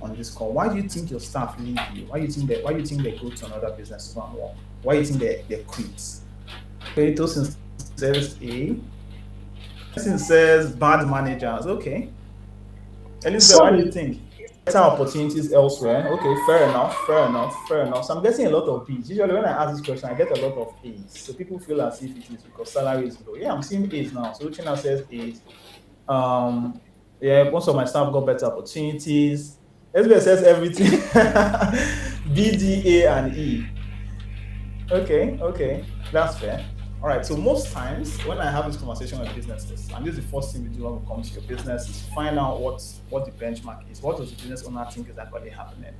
on this call, why do you think your staff leave you? Why do you think they go to another business to go and work? Why do you think they quit? Okay, Tosin says A. Tosin says bad managers. Okay. Elizabeth, what do you Sorry. think? Better opportunities elsewhere. Okay, fair enough. So I'm getting a lot of B's. Usually when I ask this question, I get a lot of A's. So people feel as if it is because salary is low. Yeah, I'm seeing A's now. So Uchenna says A's. Um, yeah, most of my staff got better opportunities. Elizabeth says everything. B, D, A, and E. Okay, that's fair. All right, so most times when I have this conversation with businesses, and this is the first thing we do when we come to your business, is find out what the benchmark is. What does the business owner think is actually happening?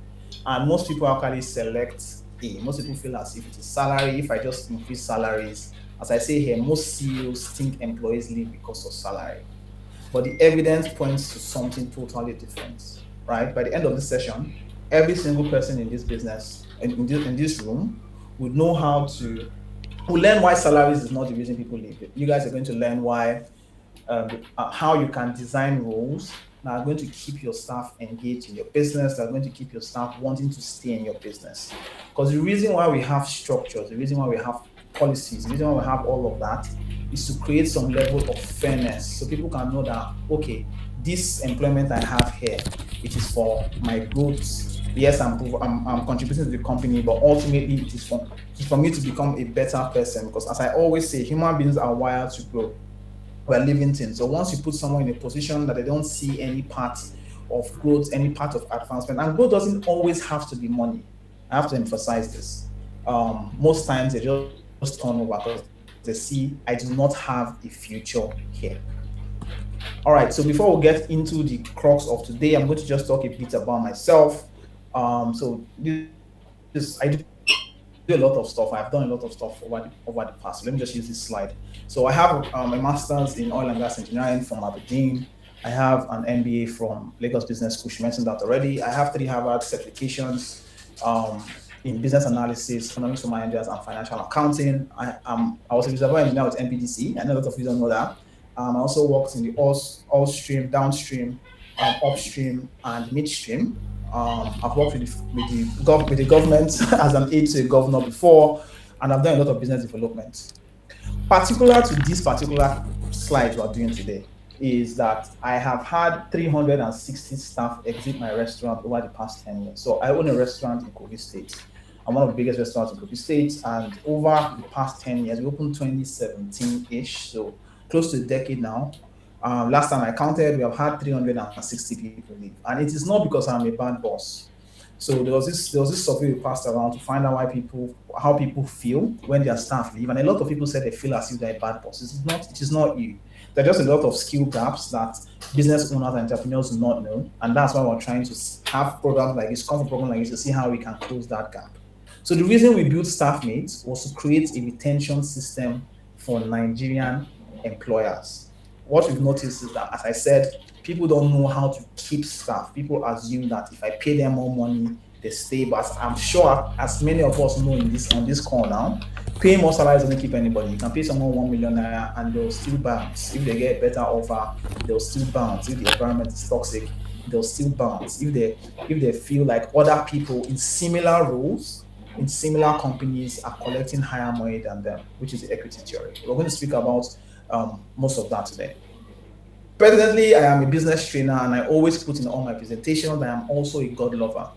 And most people actually select A. Most people feel as if it is salary. If I just increase salaries, as I say here, most CEOs think employees leave because of salary. But the evidence points to something totally different, right? By the end of this session, every single person in this business, in this room, would know how to we'll learn why salaries is not the reason people leave. You guys are going to learn why, how you can design roles that are going to keep your staff engaged in your business, that are going to keep your staff wanting to stay in your business. Because the reason why we have structures, the reason why we have policies, the reason why we have all of that is to create some level of fairness so people can know that, okay, this employment I have here, it is for my growth. Yes, I'm contributing to the company, but ultimately it's for me to become a better person. Because as I always say, human beings are wired to grow. We're living things. So once you put someone in a position that they don't see any part of growth, any part of advancement, and growth doesn't always have to be money. I have to emphasize this. Most times they just turn over because they see I do not have a future here. All right, so before we get into the crux of today, I'm going to just talk a bit about myself. So I do a lot of stuff. I've done a lot of stuff over the past. So let me just use this slide. So I have a master's in oil and gas engineering from Aberdeen. I have an MBA from Lagos Business School. She mentioned that already. I have 3 Harvard certifications in business analysis, economics for managers, and financial accounting. I was a reservoir engineer with MPDC. I know a lot of you don't know that. I also worked in the all stream, downstream, upstream, and midstream. I've worked with the government as an aide to a governor before, and I've done a lot of business development. Particular to this particular slide we are doing today is that I have had 360 staff exit my restaurant over the past 10 years. So I own a restaurant in Kogi State. I'm one of the biggest restaurants in Kogi State, and over the past 10 years, we opened 2017-ish, so close to a decade now. Last time I counted, we have had 360 people leave, and it is not because I'm a bad boss. So there was this survey we passed around to find out how people feel when their staff leave, and a lot of people said they feel as if they're a bad boss. It is not you. There are just a lot of skill gaps that business owners and entrepreneurs do not know, and that's why we're trying to have programs like this, come for programs like this to see how we can close that gap. So the reason we built Staffmate was to create a retention system for Nigerian employers. What we've noticed is that, as I said, people don't know how to keep staff. People assume that if I pay them more money, they stay. But I'm sure, as many of us know in this on this call now, paying more salaries doesn't keep anybody. You can pay someone 1 million naira and they'll still bounce. If they get a better offer, they'll still bounce. If the environment is toxic, they'll still bounce. If they feel like other people in similar roles in similar companies are collecting higher money than them, which is the equity theory. We're going to speak about most of that today. Presently, I am a business trainer and I always put in all my presentations that I'm also a God lover.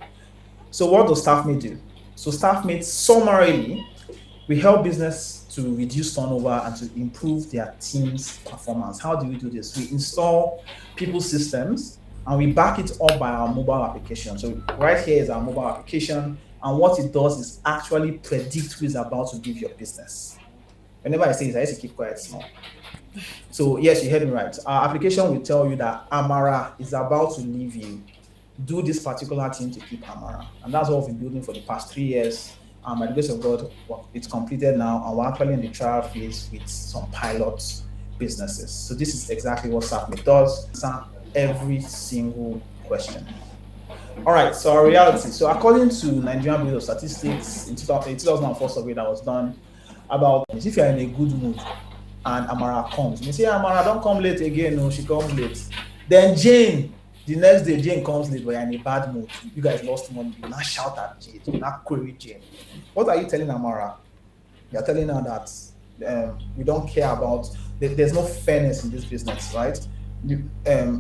So, what does Staffmate do? So, Staffmate summarily, we help business to reduce turnover and to improve their team's performance. How do we do this? We install people's systems and we back it up by our mobile application. So, right here is our mobile application, and what it does is actually predict who is about to leave your business. Whenever I say this, I used to keep quiet small. So yes, you heard me right. Our application will tell you that Amara is about to leave you. Do this particular thing to keep Amara. And that's what we've been building for the past 3 years. By the grace of God, well, it's completed now, and we're actually in the trial phase with some pilot businesses. So this is exactly what Staffmate does. Answer every single question. All right, so our reality. So according to Nigerian Bureau of Statistics in 2004 survey that was done, about if you're in a good mood and Amara comes, you say Amara don't come late again, no, she comes late. Then Jane The next day, Jane comes late, but you're in a bad mood. You guys lost money. You not shout at Jane. You not query Jane. What are you telling Amara? You're telling her that we don't care about. There's no fairness in this business, right?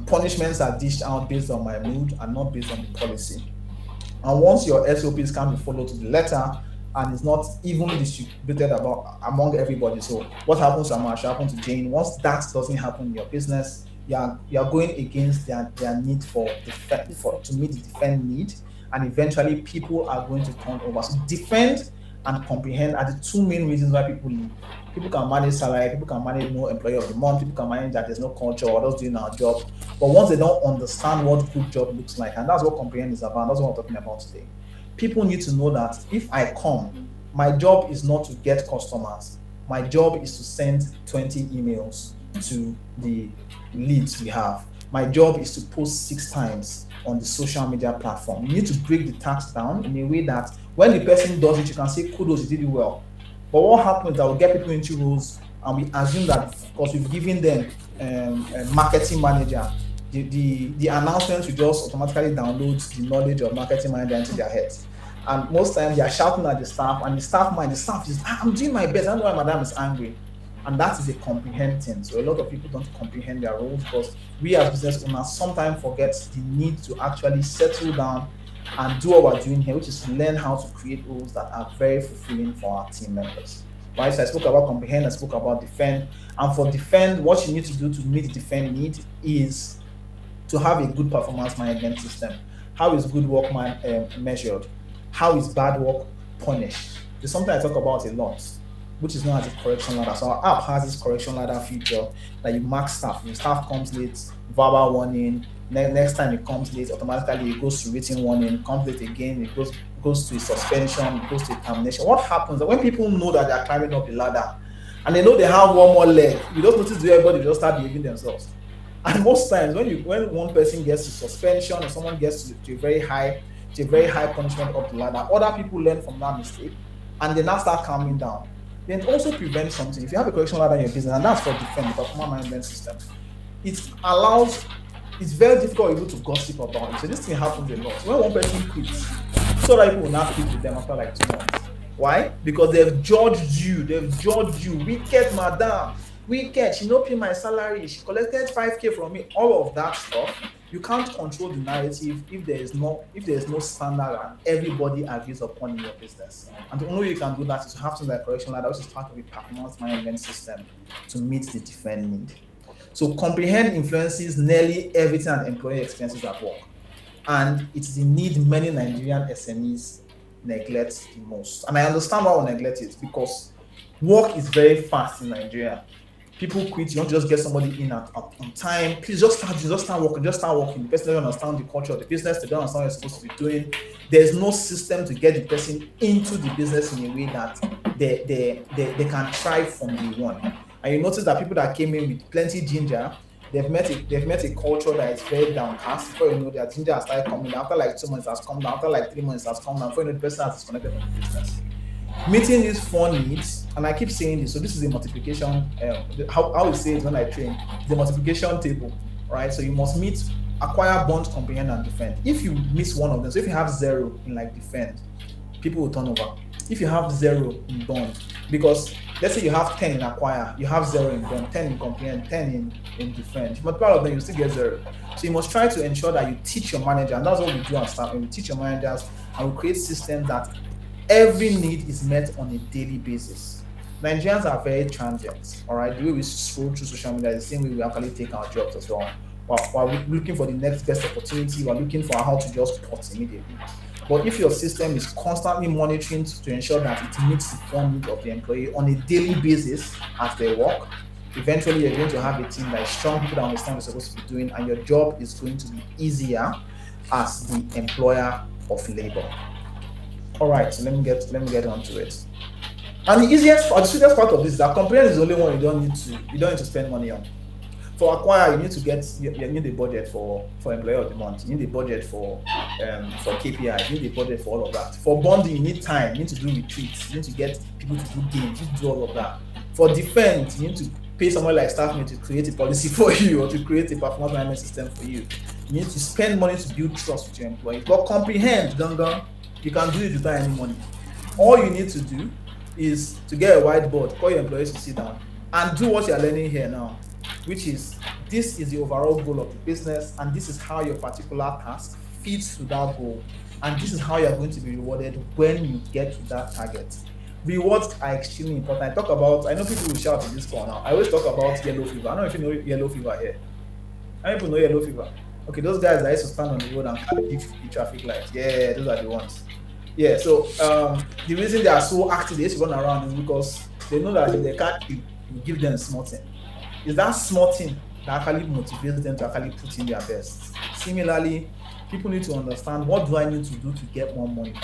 Punishments are dished out based on my mood and not based on the policy. And once your SOPs can be followed to the letter and it's not evenly distributed among everybody, so what happens to Amara should happen to Jane. Once that doesn't happen in your business, you are going against their need to meet the defend need, and eventually people are going to turn over. So defend and comprehend are the two main reasons why people leave. People can manage salary, people can manage no employee of the month, people can manage that there's no culture or just doing our job. But once they don't understand what good job looks like, and that's what comprehend is about, that's what I'm talking about today. People need to know that if I come, my job is not to get customers. My job is to send 20 emails to the leads we have. My job is to post 6 times on the social media platform. You need to break the task down in a way that when the person does it, you can say kudos, you did it well. But what happens is that we get people into roles and we assume that because we've given them a marketing manager, the announcements will just automatically download the knowledge of marketing manager into their heads. And most times they are shouting at the staff, and the staff is, I'm doing my best. I don't know why madam is angry. And that is a comprehend thing. So a lot of people don't comprehend their roles because we as business owners sometimes forget the need to actually settle down and do what we're doing here, which is to learn how to create roles that are very fulfilling for our team members. Right? So I spoke about comprehend, I spoke about defend. And for defend, what you need to do to meet the defend need is to have a good performance management system. How is good work measured? How is bad work punished? It's something I talk about a lot, which is known as a correction ladder. So our app has this correction ladder feature that you mark staff. If staff comes late, verbal warning. Next time it comes late, automatically it goes to written warning. Comes late again, it goes to a suspension, it goes to a termination. What happens when people know that they are climbing up the ladder and they know they have one more leg, you don't notice that everybody just start behaving themselves. And most times when one person gets to suspension or someone gets to a very high punishment up the ladder, other people learn from that mistake and they now start calming down. Then also prevent something. If you have a correction ladder in your business, and that's for defend, the performance management system, it's very difficult to gossip about it. So this thing happens a lot. When one person quits, so other people will not quit with them after like 2 months. Why? Because they've judged you. Wicked madam. Wicked. She not pay my salary. She collected 5K from me. All of that stuff. You can't control the narrative if there is no standard and everybody agrees upon in your business. And the only way you can do that is to have something like correction ladder, which is part of a performance management system to meet the defend need. So comprehend influences nearly everything an employee experiences at work. And it's the need many Nigerian SMEs neglect the most. And I understand why we neglect it, because work is very fast in Nigeria. People quit, you don't just get somebody in on time. Please just start working. The person doesn't understand the culture of the business, they don't understand what you're supposed to be doing. There's no system to get the person into the business in a way that they can thrive from day one. And you notice that people that came in with plenty ginger, they've met a culture that is very downcast. Before you know, their ginger has started coming down. After like 2 months, it has come down. After like 3 months, it has come down. Before you know, the person has disconnected from the business. Meeting these 4 needs, and I keep saying this, so this is a multiplication, how we say it when I train, the multiplication table, right? So you must acquire, bond, comprehend, and defend. If you miss one of them, so if you have 0 in like defend, people will turn over. If you have 0 in bond, because let's say you have 10 in acquire, you have 0 in bond, 10 in comprehend, 10 in defend. But part of them, you still get 0. So you must try to ensure that you teach your manager, and that's what we do as staff. We teach your managers, and we create systems that every need is met on a daily basis. Nigerians are very transient, all right? The way we scroll through social media is the same way we actually take our jobs as well. We're looking for the next best opportunity, we're looking for how to just put immediately. But if your system is constantly monitoring to ensure that it meets the full needs of the employee on a daily basis as they work, eventually you're going to have a team that is strong, people that understand what you're supposed to be doing, and your job is going to be easier as the employer of labor. All right, so let me get on to it. And the sweetest part of this is that comprehend is the only one you don't need to spend money on. For acquire, you need a budget for employee of the month. You need a budget for KPI. You need a budget for all of that. For bonding, you need time. You need to do retreats. You need to get people to do games. You need to do all of that. For defense, you need to pay someone like Staffmate to create a policy for you or to create a performance management system for you. You need to spend money to build trust with your employees. But comprehend, gangan, you can do it without any money. All you need to do is to get a whiteboard, call your employees to sit down, and do what you're learning here now, which is this is the overall goal of the business, and this is how your particular task fits to that goal, and this is how you're going to be rewarded when you get to that target. Rewards are extremely important. I know people will shout in this call now. I always talk about yellow fever. I don't know if you know yellow fever here. How many people know yellow fever? Okay, those guys that used to stand on the road and give the traffic lights. Yeah, those are the ones. Yeah, so the reason they are so active, they used to run around, is because they know that if they can't, you give them small thing. It's that small thing that actually motivates them to actually put in their best. Similarly, people need to understand, what do I need to do to get more money?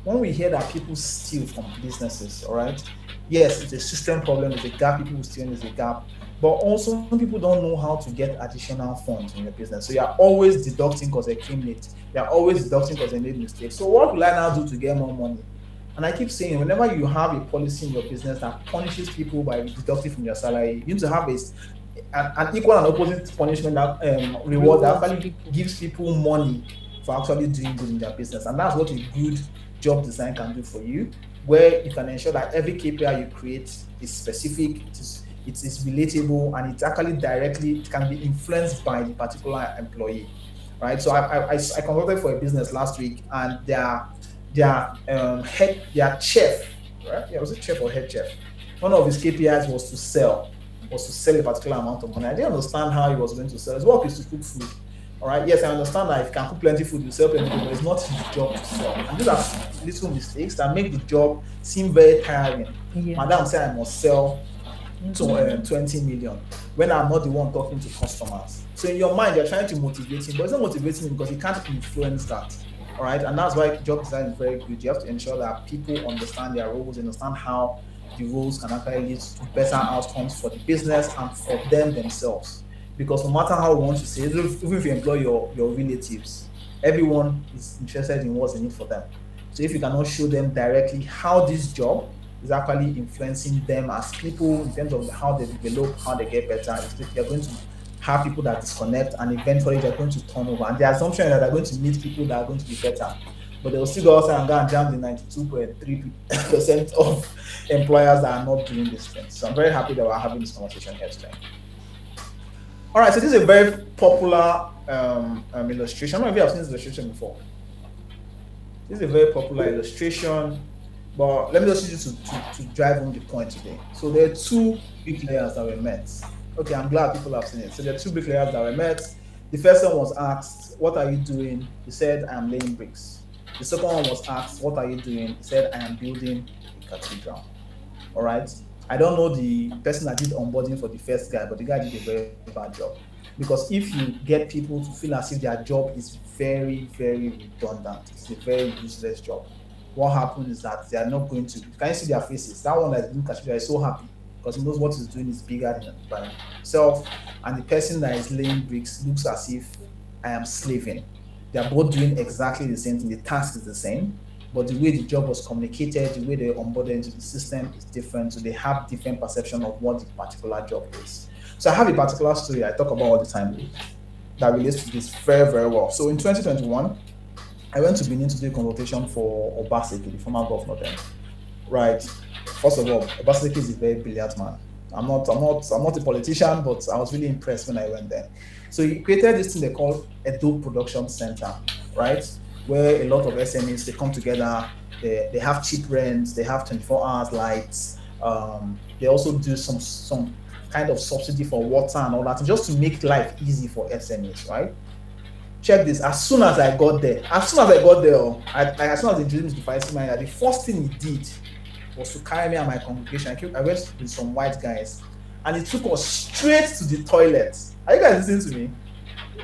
When we hear that people steal from businesses, all right, yes, it's a system problem, it's a gap, people will steal, there's a gap, but also some people don't know how to get additional funds in your business. So you're always deducting because they came late, you're always deducting because they made mistakes. So what will I now do to get more money? And I keep saying, whenever you have a policy in your business that punishes people by deducting from your salary, you need to have an equal and opposite punishment, that reward that actually gives people money for actually doing good in their business. And that's what a good job design can do for you, where you can ensure that every KPI you create is specific, it is relatable, and it's actually it can be influenced by the particular employee, right? So I consulted for a business last week, and their chef, right? Yeah, was it chef or head chef? One of his KPIs was to sell a particular amount of money. I didn't understand how he was going to sell. His work is to cook food. All right. Yes, I understand that if you can cook plenty food, you sell plenty food, but it's not his job to sell. And these are little mistakes that make the job seem very tiring. Yeah. Madam said I must sell to 20 million when I'm not the one talking to customers. So in your mind, you're trying to motivate him, but it's not motivating him because he can't influence that. All right. And that's why job design is very good. You have to ensure that people understand their roles, understand how the roles can actually lead to better outcomes for the business and for them themselves. Because no matter how we want to say it, even if you employ your relatives, everyone is interested in what's in it for them. So if you cannot show them directly how this job is actually influencing them as people in terms of how they develop, how they get better, they're going to have people that disconnect, and eventually they're going to turn over. And the assumption is that they're going to meet people that are going to be better. But they'll still go outside and go and jam the 92.3% of employers that are not doing this thing. So I'm very happy that we're having this conversation here today. All right, so this is a very popular illustration. I don't know if you have seen this illustration before. This is a very popular illustration, but let me just use it to drive home the point today. So there are two bricklayers that were met. Okay, I'm glad people have seen it. So there are two bricklayers that were met. The first one was asked, "What are you doing?" He said, "I am laying bricks." The second one was asked, "What are you doing?" He said, "I am building a cathedral." All right. I don't know the person that did onboarding for the first guy, but the guy did a very bad job. Because if you get people to feel as if their job is very, very redundant, it's a very useless job, what happens is that they are not going to, can you see their faces? That one that is doing cathedral is so happy because he knows what he's doing is bigger than himself. And the person that is laying bricks looks as if I am slaving. They are both doing exactly the same thing. The task is the same, but the way the job was communicated, the way they onboarded into the system is different. So they have different perception of what the particular job is. So I have a particular story I talk about all the time that relates to this very, very well. So in 2021, I went to Benin to do a consultation for Obaseki, the former governor then. Right. First of all, Obaseki is a very brilliant man. I'm not a politician, but I was really impressed when I went there. So he created this thing they call Edo Production Center, right? Where a lot of SMEs, they come together, they have cheap rents, they have 24 hours lights, they also do some kind of subsidy for water and all that, just to make life easy for SMEs, right? Check this, as soon as I got there, as soon as they introduced me to the finance manager, the first thing he did was to carry me and my congregation. I went with some white guys, and he took us straight to the toilet. Are you guys listening to me?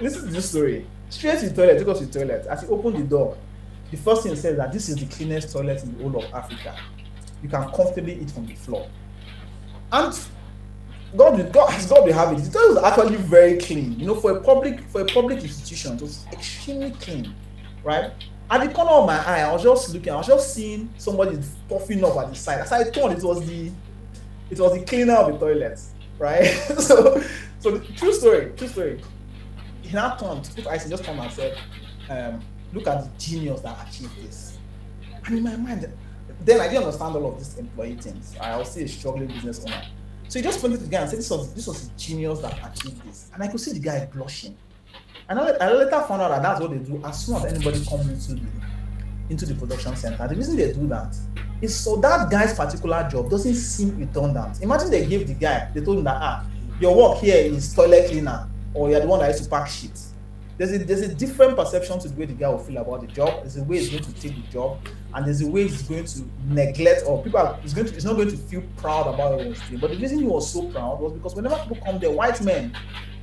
Listen to this story. Straight to the toilet, took us to the toilet. As he opened the door, the first thing he said is that this is the cleanest toilet in the whole of Africa. You can comfortably eat from the floor. And God will have it. The toilet was actually very clean. You know, for a public institution, it was extremely clean, right? At the corner of my eye, I was just seeing somebody puffing up at the side. As I turned, it was the cleaner of the toilet, right? So the true story. he now turned to put ice, he just turned and said, look at the genius that achieved this. And in my mind, then I didn't understand all of these employee things. I was still a struggling business owner. So he just pointed to the guy and said, this was a genius that achieved this. And I could see the guy blushing. And I later found out that that's what they do as soon as anybody comes into the production center. The reason they do that is so that guy's particular job doesn't seem redundant. Imagine they told him that, your work here is toilet cleaner, or you're the one that used to pack shit. There's a different perception to the way the guy will feel about the job. There's a way he's going to take the job, and there's a way he's going to neglect, or he's not going to feel proud about what he was doing. But the reason he was so proud was because whenever people come there, white men,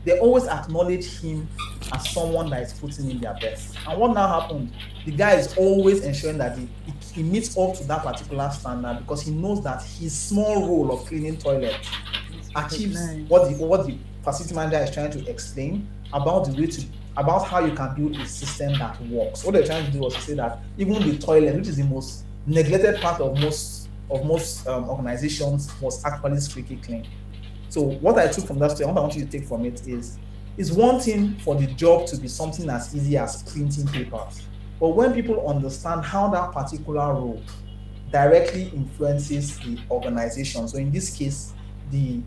they always acknowledge him as someone that is putting in their best. And what now happened? The guy is always ensuring that he meets up to that particular standard, because he knows that his small role of cleaning toilets achieves what the facility manager is trying to explain about how you can build a system that works. What they're trying to do was to say that even the toilet, which is the most neglected part of most organizations, was actually squeaky clean. So what I took from that story, what I want you to take from it is one thing for the job to be something as easy as printing papers. But when people understand how that particular role directly influences the organization, so in this case, the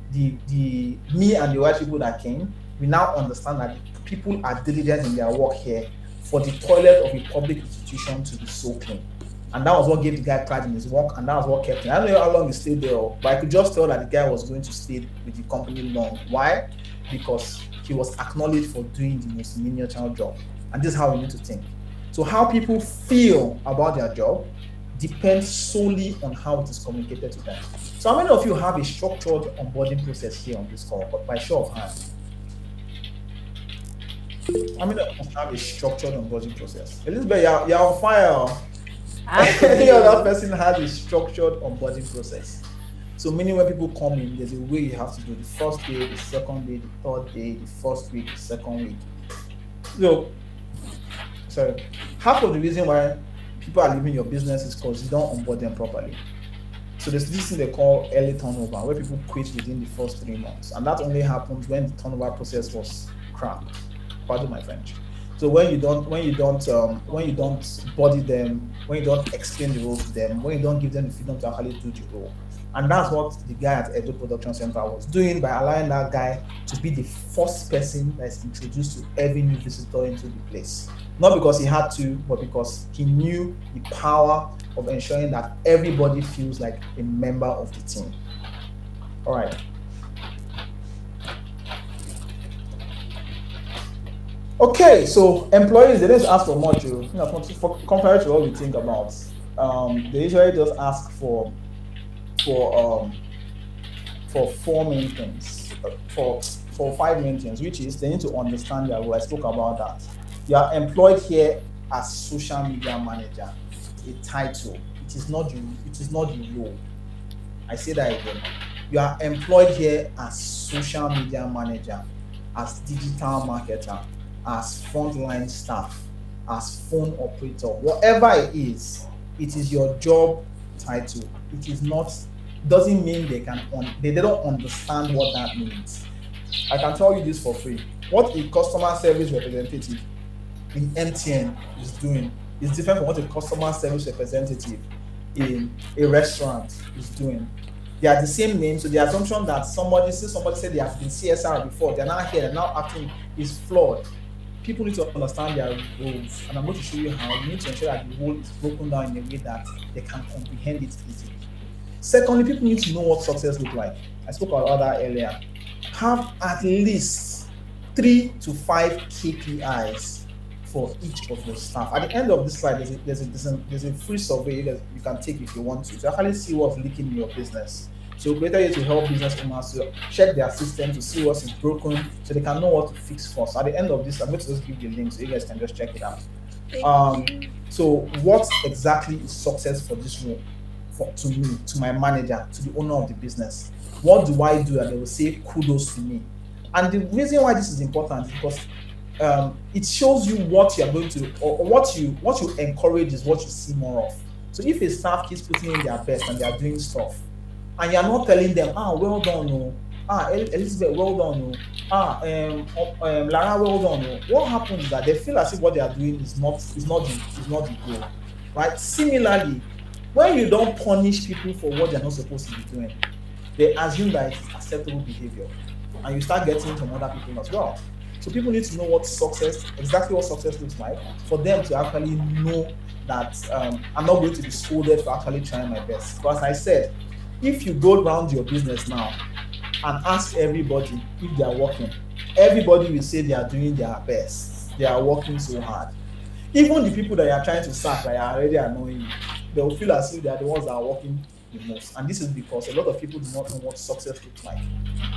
me and the white people that came, we now understand that people are diligent in their work here for the toilet of a public institution to be so clean. And that was what gave the guy pride in his work, and that was what kept him. I don't know how long he stayed there, but I could just tell that the guy was going to stay with the company long. Why? Because he was acknowledged for doing the most miniature job. And this is how we need to think. So how people feel about their job depends solely on how it is communicated to them. So how many of you have a structured onboarding process here on this call? But by show of hands. How many of us have a structured onboarding process? Elizabeth, you're on fire. Any other person has a structured onboarding process. So meaning when people come in, there's a way you have to do the first day, the second day, the third day, the first week, the second week. So, sorry, half of the reason why people are leaving your business is because you don't onboard them properly. So there's this thing they call early turnover, where people quit within the first 3 months, and that only happens when the turnover process was crap. Pardon my French. So when you don't body them, when you don't explain the role to them, when you don't give them the freedom to actually do the role. And that's what the guy at Edo Production Center was doing by allowing that guy to be the first person that is introduced to every new visitor into the place. Not because he had to, but because he knew the power of ensuring that everybody feels like a member of the team. All right. Okay, so employees, they don't ask for much, compared to what we think about. They usually just ask for 4 main things, for 5 main things, which is they need to understand their role. I spoke about that. You are employed here as social media manager, a title. It is not the role. I say that again. You are employed here as social media manager, as digital marketer, as frontline staff, as phone operator, whatever it is your job title. It is not, doesn't mean they don't understand what that means. I can tell you this for free. What a customer service representative in MTN is doing is different from what a customer service representative in a restaurant is doing. They are the same name, so the assumption that somebody said they have been CSR before, they're now here, they're now acting, is flawed. People need to understand their roles, and I'm going to show you how. You need to ensure that the role is broken down in a way that they can comprehend it easily. Secondly, people need to know what success looks like. I spoke about that earlier. Have at least 3 to 5 KPIs for each of your staff. At the end of this slide, there's a free survey you can take if you want to actually see what's leaking in your business. So better way to help business owners to check their system to see what is broken, so they can know what to fix first. At the end of this, I'm going to just give you the link so you guys can just check it out. So what exactly is success for this role? To me, to my manager, to the owner of the business. What do I do? And they will say kudos to me. And the reason why this is important is because it shows you what you are going to, or what you encourage is what you see more of. So if a staff keeps putting in their best and they are doing stuff, and you're not telling them, well done, Elizabeth, well done. Lara, well done. What happens is that they feel as if what they are doing is not the goal, right? Similarly, when you don't punish people for what they're not supposed to be doing, they assume that it's acceptable behavior, and you start getting from other people as well. So people need to know exactly what success looks like, for them to actually know that I'm not going to be scolded for actually trying my best. Because as I said, if you go around your business now and ask everybody if they are working, everybody will say they are doing their best. They are working so hard. Even the people that you are trying to sack that are already annoying you, they will feel as if they are the ones that are working the most. And this is because a lot of people do not know what success looks like.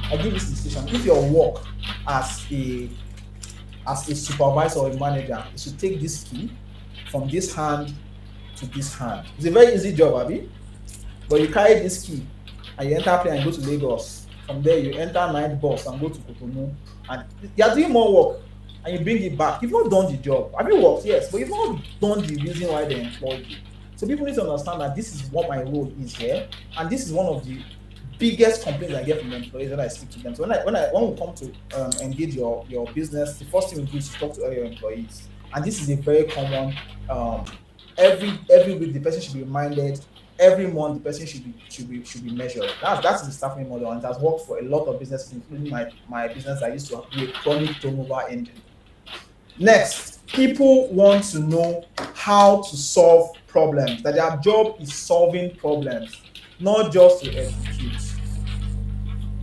I give this illustration. If your work as a supervisor or a manager is to take this key from this hand to this hand, it's a very easy job, Abi. But you carry this key and you enter plane and go to Lagos. From there, you enter night bus and go to Cotonou, and you are doing more work, and you bring it back. You've not done the job. Have you worked? Yes, but you've not done the reason why they employed you. So people need to understand that this is what my role is here, and this is one of the biggest complaints I get from the employees when I speak to them. So when we come to engage your business, the first thing we do is to talk to all your employees, and this is a very common. Every week the person should be reminded. Every month the person should be measured. That's the staffing model, and it has worked for a lot of businesses, including my business. I used to be a chronic turnover engine. Next, people want to know how to solve problems. That their job is solving problems, not just to execute.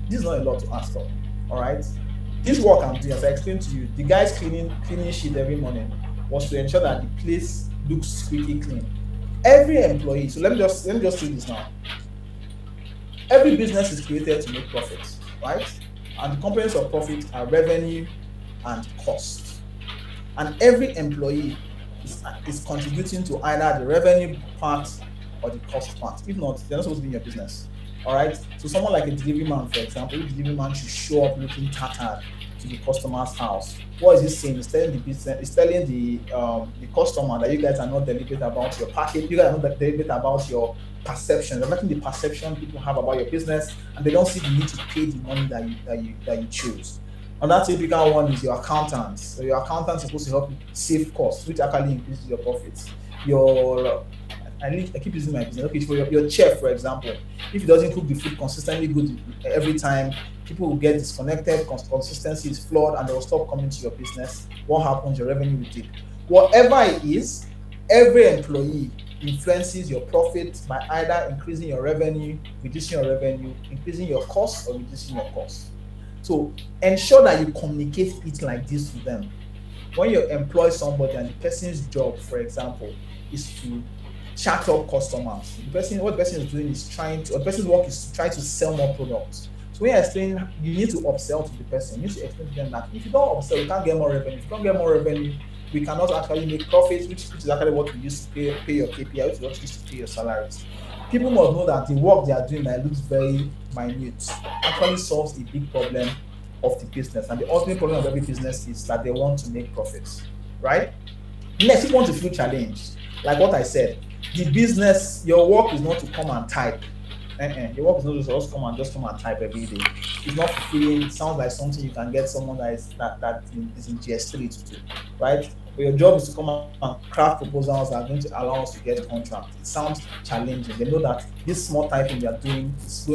This is not a lot to ask for. All right. This work I'm doing, as I explained to you, the guys cleaning shit every morning was to ensure that the place looks squeaky clean. Every employee, so let me just say this now. Every business is created to make profits, right? And the components of profit are revenue and cost. And every employee is contributing to either the revenue part or the cost part. If not, they're not supposed to be in your business. All right. So someone like a delivery man, for example, the delivery man should show up looking tattered to the customer's house. What is he saying? He's telling the business, he's telling the customer that you guys are not deliberate about your package, you guys are not deliberate about your perception. They're making the perception people have about your business, and they don't see the need to pay the money that you choose. Another typical one is your accountant. So your accountant is supposed to help you save costs, which actually increases your profits. I keep using my business. Okay, for your chef, for example, if he doesn't cook the food consistently good every time, people will get disconnected, consistency is flawed, and they will stop coming to your business. What happens? Your revenue will dip. Whatever it is, every employee influences your profit by either increasing your revenue, reducing your revenue, increasing your cost, or reducing your cost. So ensure that you communicate it like this to them. When you employ somebody and the person's job, for example, is to chat up customers, what the person is doing is the person's work is trying to sell more products. So when you're explaining, you need to upsell to the person. You need to explain to them that if you don't upsell, you can't get more revenue. If you don't get more revenue, we cannot actually make profits, which is actually what we use to pay your KPI, which is what we use to pay your salaries. People must know that the work they are doing that looks very minute actually solves a big problem of the business. And the ultimate problem of every business is that they want to make profits, right? Next, if you want to feel challenged, like what I said, the business, your work is not to come and type. Your work is not just come and type every day. It's not fulfilling. It sounds like something you can get someone that is in GS3 to do, right? But your job is to come and craft proposals that are going to allow us to get contracts. It sounds challenging. They know that this small typing they are doing is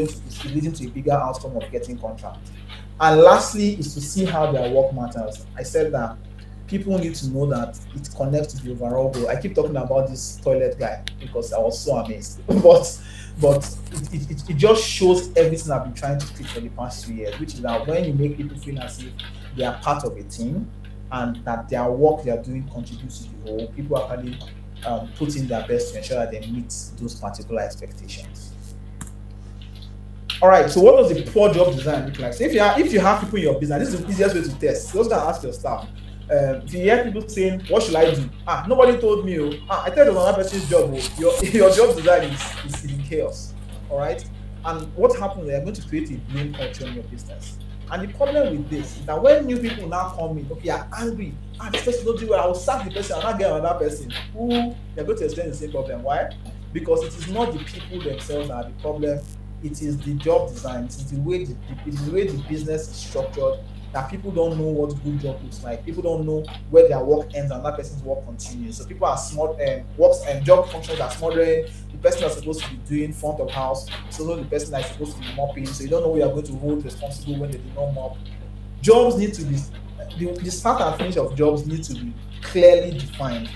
leading to a bigger outcome of getting contracts. And lastly, is to see how their work matters. I said that people need to know that it connects to the overall goal. I keep talking about this toilet guy because I was so amazed. but it just shows everything I've been trying to preach for the past 2 years, which is that when you make people feel as if they are part of a team and that their work they are doing contributes to the whole, people are actually put in their best to ensure that they meet those particular expectations. All right, so what does the poor job design look like? So if you have people in your business, this is the easiest way to test. Just gonna ask your staff. If you hear people saying, "What should I do?" Nobody told me. I tell you another person's job. Your job design is in chaos. All right, and what happens? They are going to create a blame culture in your business. And the problem with this is that when new people now come in, okay, are angry. This person don't do well. I will sack the person and not get another person. They're going to experience the same problem. Why? Because it is not the people themselves that are the problem. it is the job design, it is the business is structured, that people don't know what good job looks like. People don't know where their work ends and that person's work continues. So people are small works and job functions are smothering. The person that's supposed to be doing front of house, so the person that's supposed to be mopping. So you don't know who you are going to hold responsible when they do not mop. Jobs need to be the start and finish of jobs need to be clearly defined.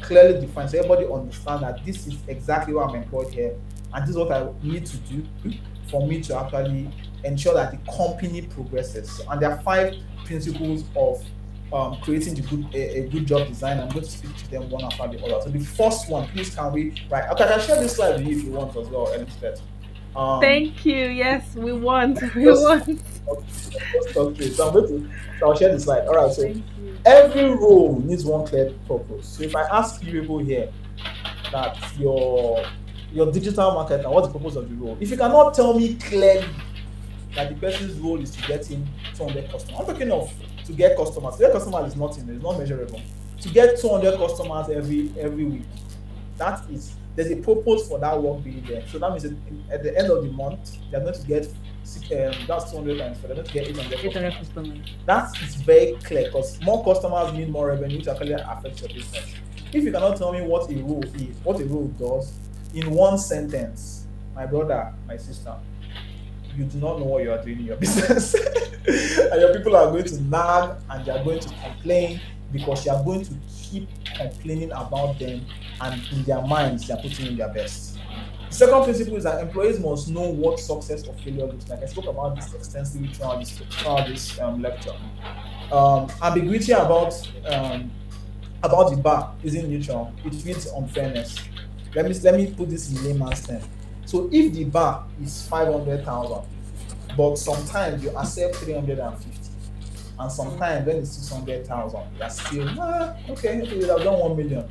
Clearly defined, so everybody understand that this is exactly why I'm employed here, and this is what I need to do for me to actually ensure that the company progresses. And there are 5 principles of creating a good job design. I'm going to speak to them one after the other. So the first one, please can we right? Okay, I can share this slide with you if you want as well, Elizabeth. Thank you. Yes, we want. We Just want. just talk through it. So I'm going to so I'll share the slide. All right. So Thank you. every role needs one clear purpose. So if I ask you people here that your digital marketer, what's the purpose of the role? If you cannot tell me clearly that the person's role is to get in 200 customers, I'm talking of to get customers. To get customers is nothing, it's not measurable. To get 200 customers every week, that is there's a purpose for that work being there. So that means that at the end of the month, they're going to get that's 200 times 4, they're going to get 800 800 customers. customers. That is very clear because more customers mean more revenue, which actually affects your business. If you cannot tell me what a role is, what a role does, in one sentence, my brother, my sister, you do not know what you are doing in your business. And your people are going to nag and they are going to complain because you are going to keep complaining about them, and in their minds, they are putting in their best. The second principle is that employees must know what success or failure looks like. I spoke about this extensively throughout this lecture. Ambiguity about the bar isn't neutral. It feeds on fairness. Let me put this in layman's terms. So if the bar is 500,000, but sometimes you accept 350, and sometimes when it's 600,000, you're still okay, you have done 1 million.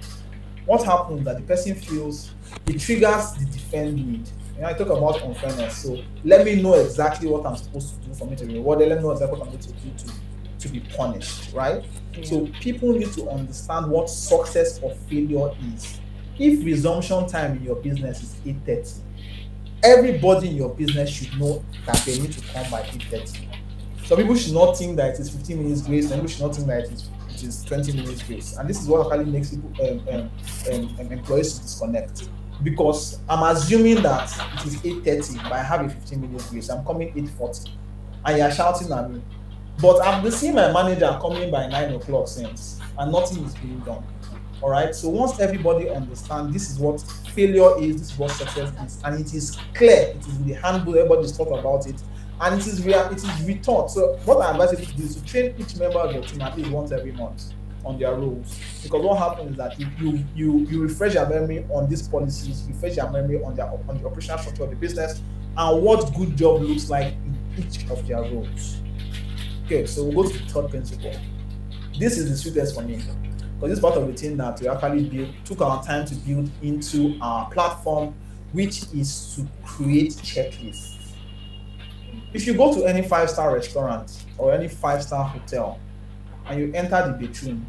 What happens that the person feels it triggers the defend need. I talk about unfairness. So let me know exactly what I'm supposed to do for me to be rewarded. Let me know exactly what I'm going to do to be punished, right? Yeah. So people need to understand what success or failure is. If resumption time in your business is 8:30, everybody in your business should know that they need to come by 8:30. Some people should not think that it is 15 minutes grace. Some people should not think that it is 20 minutes grace. And this is what actually makes people employees to disconnect. Because I'm assuming that it is 8:30, but I have a 15 minutes grace. I'm coming 8:40, and you're shouting at me. But I've been seeing my manager coming by 9 o'clock since, and nothing is being done. All right. So once everybody understands this is what failure is, this is what success is, and it is clear, it is in the handbook, everybody's talked about it, and it is retaught. So what I advise you to do is to train each member of your team at least once every month on their roles. Because what happens is that you refresh your memory on these policies, you refresh your memory on the operational structure of the business and what good job looks like in each of their roles. Okay, so we'll go to the third principle. This is the sweetest for me because this is part of the thing that we actually took our time to build into our platform, which is to create checklists. If you go to any 5-star restaurant or any 5-star hotel and you enter the bedroom,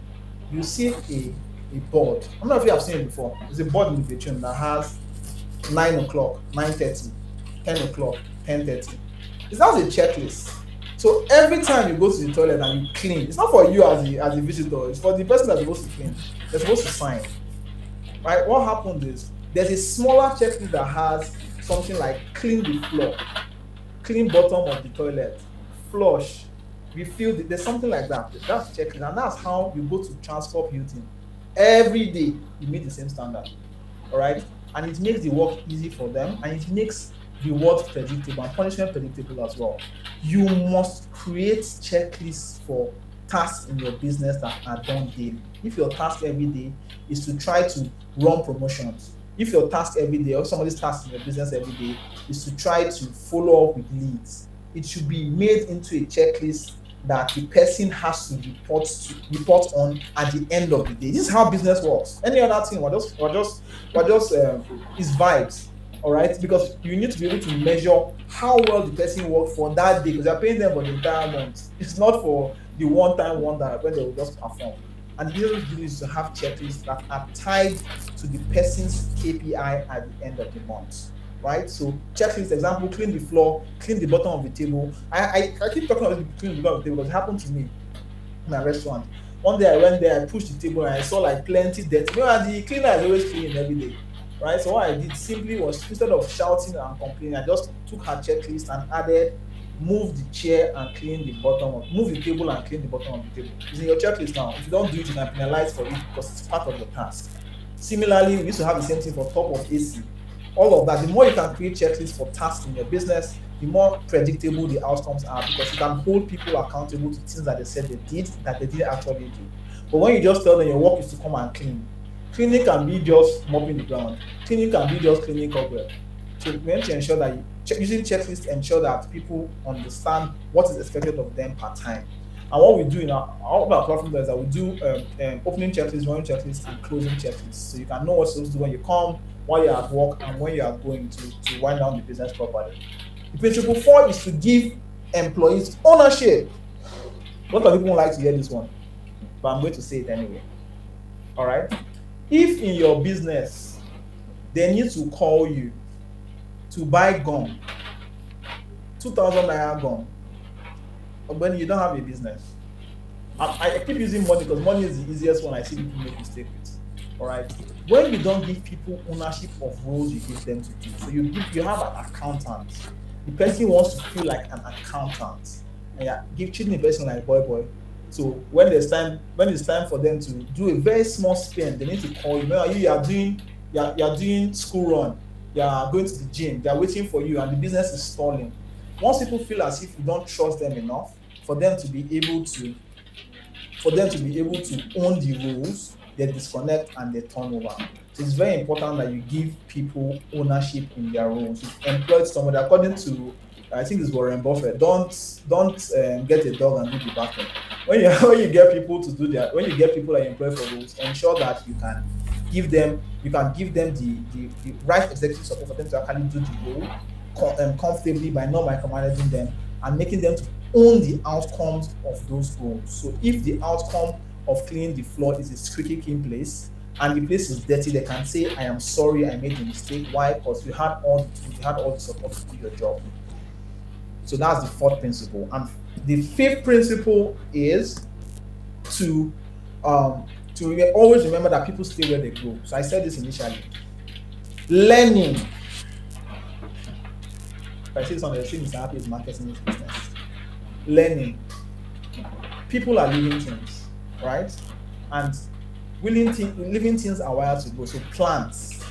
you see a board. I don't know if you have seen it before. There's a board in the bedroom that has 9 o'clock, 9:30, 10 o'clock, 10:30. It's not a checklist. So every time you go to the toilet and you clean, it's not for you as a visitor, it's for the person that's supposed to clean. They're supposed to sign. Right? What happens is there's a smaller checklist that has something like clean the floor, clean bottom of the toilet, flush, refill there's something like that. That's checklist, and that's how you go to Transport Hilton. Every day you meet the same standard. All right, and it makes the work easy for them, and it makes reward predictable and punishment predictable as well. You must create checklists for tasks in your business that are done daily. If your task every day is to try to run promotions, if your task every day or somebody's task in your business every day is to try to follow up with leads, it should be made into a checklist that the person has to report on at the end of the day. This is how business works. Any other thing, we're just is vibes. All right, because you need to be able to measure how well the person worked for that day, because you're paying them for the entire month. It's not for the one-time wonder when they will just perform. And the other thing is to have checklists that are tied to the person's KPI at the end of the month. right? So checklist example, clean the floor, clean the bottom of the table. I keep talking about clean the bottom of the table because it happened to me in my restaurant. One day I went there, I pushed the table and I saw like plenty dirt. You know, the cleaner is always cleaning every day, right? So what I did simply was, instead of shouting and complaining, I just took her checklist and added, move the chair and clean the bottom of, move the table and clean the bottom of the table. It's in your checklist now. If you don't do it, you can penalize for it because it's part of the task. Similarly, we used to have the same thing for top of AC. All of that. The more you can create checklists for tasks in your business, the more predictable the outcomes are, because you can hold people accountable to things that they said they did that they didn't actually do. But when you just tell them your work is to come and clean, cleaning can be just mopping the ground. Cleaning can be just cleaning cobweb. So we need to ensure that using checklists ensure that people understand what is expected of them per time. And what we do in our platform is that we do opening checklists, running checklists, and closing checklists. So you can know what you're supposed to do when you come, while you're at work, and when you are going to wind down the business properly. The principle 4 is to give employees ownership. A lot of people don't like to hear this one, but I'm going to say it anyway. All right. If in your business they need to call you to buy gum, 2,000 naira gum, when you don't have a business. I keep using money because money is the easiest one I see people make mistake with. All right. When you don't give people ownership of roles you give them to do, so you have an accountant. The person wants to feel like an accountant, and treating the person like boy. So when it's time for them to do a very small spend, they need to call you. Now you are doing school run, you are going to the gym, they are waiting for you, and the business is stalling. Once people feel as if you don't trust them enough for them to be able to own the rules, they disconnect and they turn over. So it's very important that you give people ownership in their roles. You've employed somebody, according to, I think it's Warren Buffett, don't get a dog and do the barking. When you get people to do that, when you get people that you employ for roles, ensure that you can give them the right executive support for them to actually do the role comfortably, by not micromanaging them and making them to own the outcomes of those goals. So if the outcome of cleaning the floor is a squeaky clean place and the place is dirty, they can say, I am sorry, I made a mistake. Why? Because you had all the support to do your job. So that's the 4th principle. And the 5th principle is to always remember that people stay where they go. So I said this initially. Learning. If I say this on the scene, Mr. Happy is marketing his business. Learning. People are living things, right? And living things are wired to go. So plants,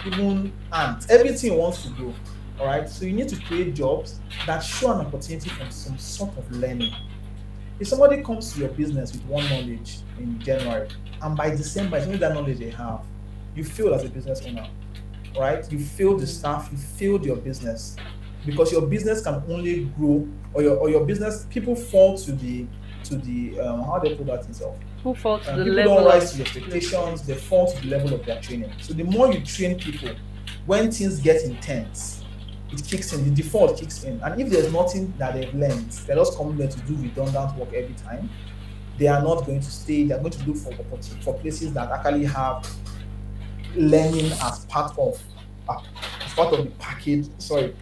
even ants, everything wants to grow. All right. So you need to create jobs that show an opportunity for some sort of learning. If somebody comes to your business with one knowledge in January, and by December, it's only that knowledge they have, you fail as a business owner, right? You fail the staff, you failed your business, because your business can only grow, or your business, people fall to the how do they put that itself? Who fall to the People level don't rise of to your expectations, they fall to the level of their training. So the more you train people, when things get intense, it kicks in, the default kicks in. And if there's nothing that they've learned, they're just coming there to do redundant work every time, they are not going to stay. They're going to look for places that actually have learning as part of the package. Sorry,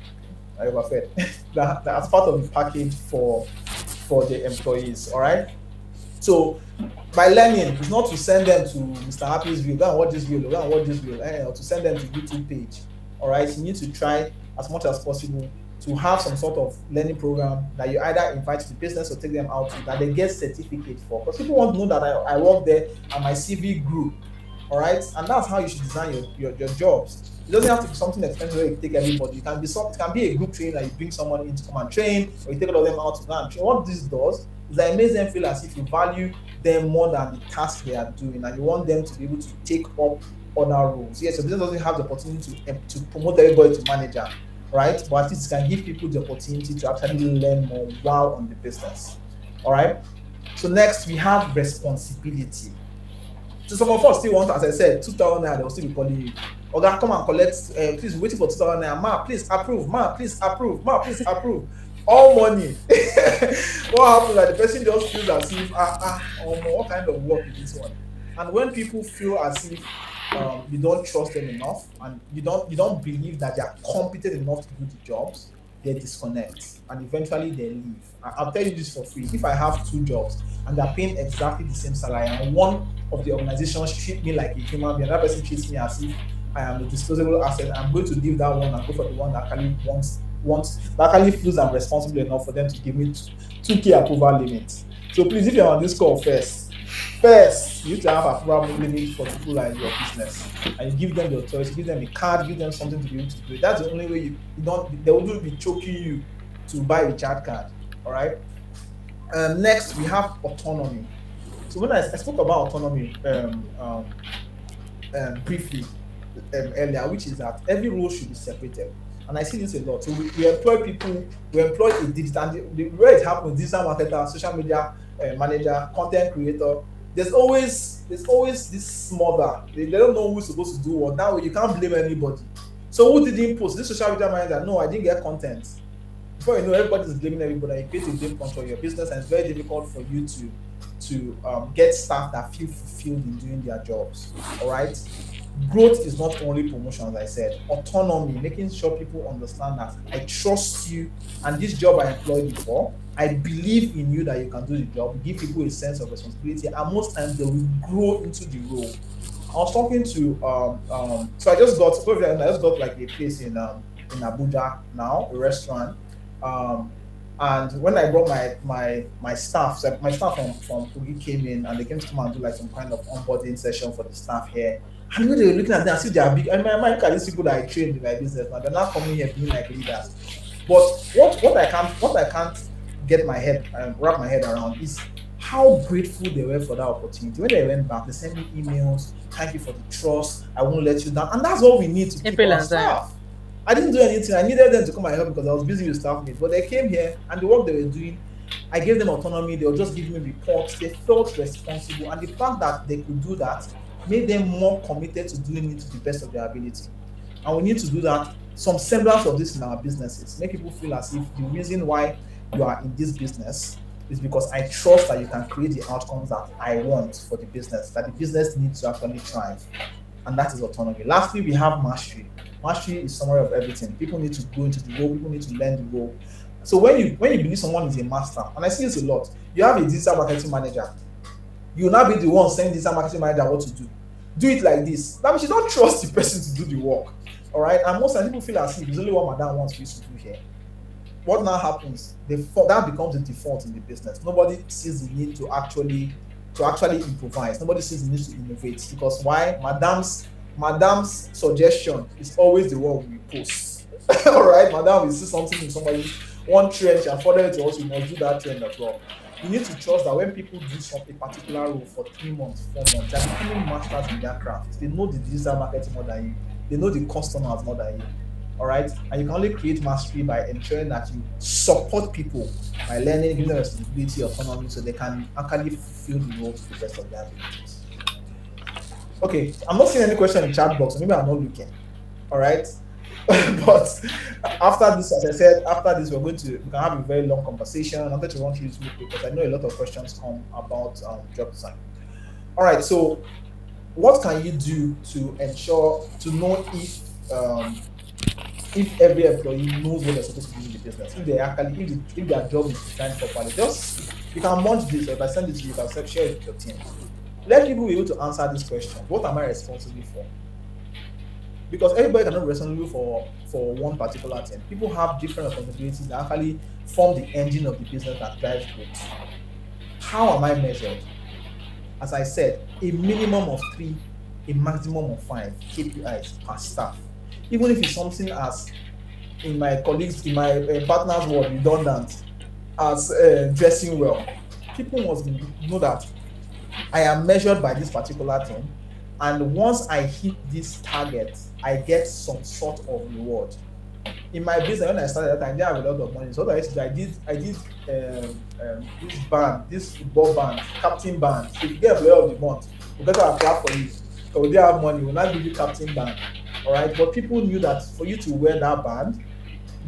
I overfed. that as part of the package for the employees. All right. So by learning, it's not to send them to Mr. Happy's video, go and watch this video, or to send them to YouTube page. All right. You need to try as much as possible to have some sort of learning program that you either invite to the business or take them out to, that they get certificate for. Because people want to know that I work there and my CV grew. All right. And that's how you should design your jobs. It doesn't have to be something expensive where you take everybody. It can be a group training that you bring someone in to come and train, or you take all of them out to go and train. What this does is that it makes them feel as if you value them more than the task they are doing, and you want them to be able to take up other roles. Yes, your business doesn't have the opportunity to promote everybody to manager, right? But at least it can give people the opportunity to actually learn more while on the business. All right. So next we have responsibility. So some of us still want, as I said, 2,000 naira, they will still be calling you. Oga, come and collect, please, waiting for 2,000 naira. Ma, please approve. Ma, please approve. Ma, please approve. All money. What happens is that the person just feels as if, what kind of work is this one? And when people feel as if you don't trust them enough, and you don't believe that they are competent enough to do the jobs, they disconnect and eventually they leave. I'll tell you this for free. If I have two jobs and they're paying exactly the same salary, and one of the organizations treat me like a human being, another person treats me as if I am a disposable asset, I'm going to leave that one and go for the one that actually wants that actually feels I'm responsible enough for them to give me 2K approval limit. So please, if you're on this call first, you need to have approval limit for people like your business, and you give them the choice, give them a card, give them something to be able to do it. That's the only way you don't, they wouldn't be choking you to buy a chat card. All right. Next, we have autonomy. So when I spoke about autonomy briefly earlier, which is that every role should be separated. And I see this a lot. So we employ people, we employ a digital, and the way it happens, digital marketer, social media manager, content creator, there's always this smother. They don't know who's supposed to do what. That way you can't blame anybody. So who didn't post? This social media manager, no, I didn't get content. Before you know, everybody's blaming everybody. You create a blame control your business, and it's very difficult for you to get staff that feel fulfilled in doing their jobs. All right. Growth is not only promotion, as I said. Autonomy, making sure people understand that I trust you, and this job I employed you for, I believe in you that you can do the job. Give people a sense of responsibility, and most times they will grow into the role. I was talking to so I just got like a place in Abuja now, a restaurant. And when I brought my staff, so my staff from Kogi came in, and they came to come and do like some kind of onboarding session for the staff here. I know they were looking at them as if they are big. I mean, I might look at these people that I trained in my business, but they're not coming here being like leaders. But what I can't get my head wrap my head around is how grateful they were for that opportunity. When they went back, they sent me emails, thank you for the trust, I won't let you down. And that's all we need to keep April our and Zion. staff. I didn't do anything. I needed them to come and help because I was busy with staff meet. But they came here, and the work they were doing, I gave them autonomy. They were just giving me reports. They felt responsible, and the fact that they could do that made them more committed to doing it to the best of their ability. And we need to do that, some semblance of this in our businesses. Make people feel as if the reason why you are in this business is because I trust that you can create the outcomes that I want for the business, that the business needs to actually thrive. And that is autonomy. Lastly, we have mastery. Mastery is summary of everything. People need to go into the role, people need to learn the role. So when you believe someone is a master, and I see this a lot, you have a digital marketing manager, you will not be the one saying digital marketing manager what to do. Do it like this. That means you don't trust the person to do the work. All right. And most times people feel as if it's only what madam wants you to do here. What now happens? That becomes the default in the business. Nobody sees the need to actually improvise. Nobody sees the need to innovate. Because why? Madam's suggestion is always the one we post. All right, madam will see something in somebody, one trend, and further to us, we must do that trend as well. You need to trust that when people do a particular role for 3 months, 4 months, they're becoming masters in their craft. They know the digital marketing more than you. They know the customers more than you. All right, and you can only create mastery by ensuring that you support people by learning, giving them responsibility, autonomy, so they can actually fulfill the role to the best of their abilities. Okay, I'm not seeing any question in the chat box. So maybe I'm not looking. All right. But after this, as I said, we can have a very long conversation. I'm going to run through this real quick because I know a lot of questions come about job design. All right, so what can you do to ensure to know if every employee knows what they're supposed to do in the business, if their job is designed properly? Just, you can munch this, or if I send it to you, you can share it with your team. Let people be able to answer this question: what am I responsible for? Because everybody cannot be responsible for one particular thing. People have different responsibilities that actually form the engine of the business that drives growth. How am I measured? As I said, a minimum of 3, a maximum of 5 KPIs per staff. Even if it's something as, in my partner's word, redundant, as dressing well. People must know that I am measured by this particular thing, and once I hit this target, I get some sort of reward. In my business, when I started that, I didn't have a lot of money. So what I used to do, I did this football band, captain band. If you get player of the month, we better apply for you. So we didn't have money, we'll not give you captain band. All right, but people knew that for you to wear that band,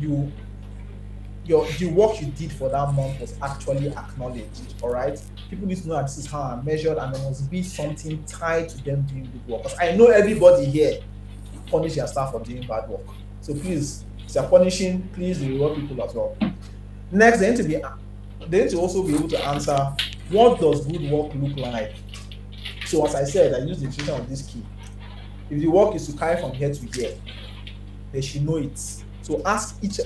the work you did for that month was actually acknowledged. All right, People need to know that this is how I'm measured, and there must be something tied to them doing good work. Because I know everybody here punish their staff for doing bad work. So please, if you're punishing, please reward people as well. Next, they need to also be able to answer, what does good work look like? So as I said, I use the definition of this key. If the work is to carry from here to here, they should know it. So ask each,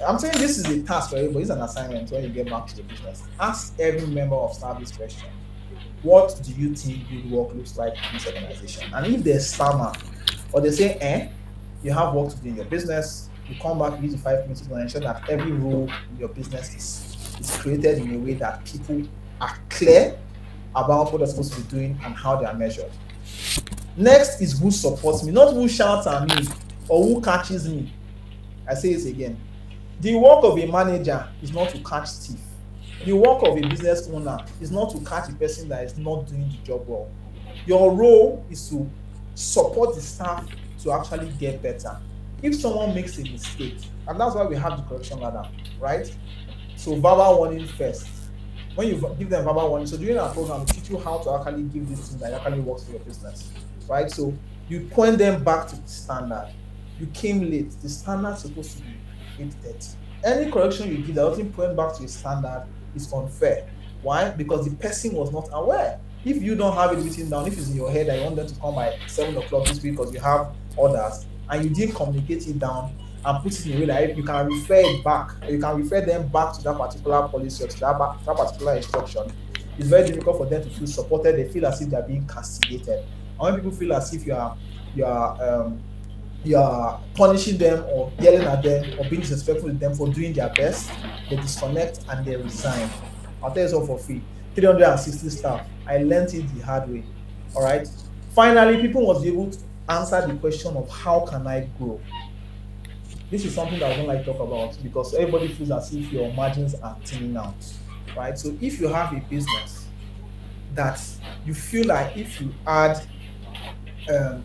I'm saying this is a task for everybody, it's an assignment when you get back to the business. Ask every member of staff this question. What do you think good work looks like in this organization? And if they stammer, or they say, you have work to do in your business, you come back, use the 5 minutes to ensure that every role in your business is created in a way that people are clear about what they're supposed to be doing and how they are measured. Next is who supports me, not who shouts at me or who catches me. I say this again. The work of a manager is not to catch thief. The work of a business owner is not to catch a person that is not doing the job well. Your role is to support the staff to actually get better. If someone makes a mistake, and that's why we have the correction ladder, right? So verbal warning first. When you give them verbal warning, so during our program, we teach you how to actually give this thing that actually works for your business, right? So you point them back to the standard. You came late. The standard is supposed to be 8:30. Any correction you give that doesn't point back to a standard is unfair. Why? Because the person was not aware. If you don't have it written down, if it's in your head that you want them to come by 7 o'clock this week because you have orders, and you didn't communicate it down and put it in a way that you can refer it back, or you can refer them back to that particular policy or to that particular instruction, it's very difficult for them to feel supported. They feel as if they're being castigated. And when people feel as if you are punishing them or yelling at them or being disrespectful to them for doing their best, they disconnect and they resign. I'll tell you so for free. 360 staff. I learned it the hard way. All right. Finally, people must be able to answer the question of how can I grow? This is something that I don't like to talk about because everybody feels as if your margins are thinning out, right? So if you have a business that you feel like if you add to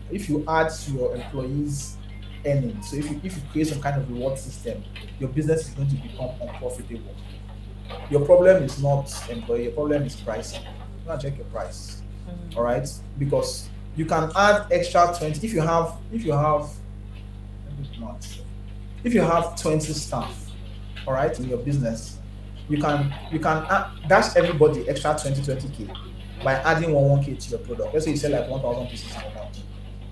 your employees' earnings, so if you create some kind of reward system, your business is going to become unprofitable. Your problem is not employee, your problem is pricing. You want to check your price, all right? Because you can add extra 20 if you have 20 staff, all right, in your business. You can dash everybody extra 20k by adding 1k to your product. Let's say you sell like 1,000 pieces in a month.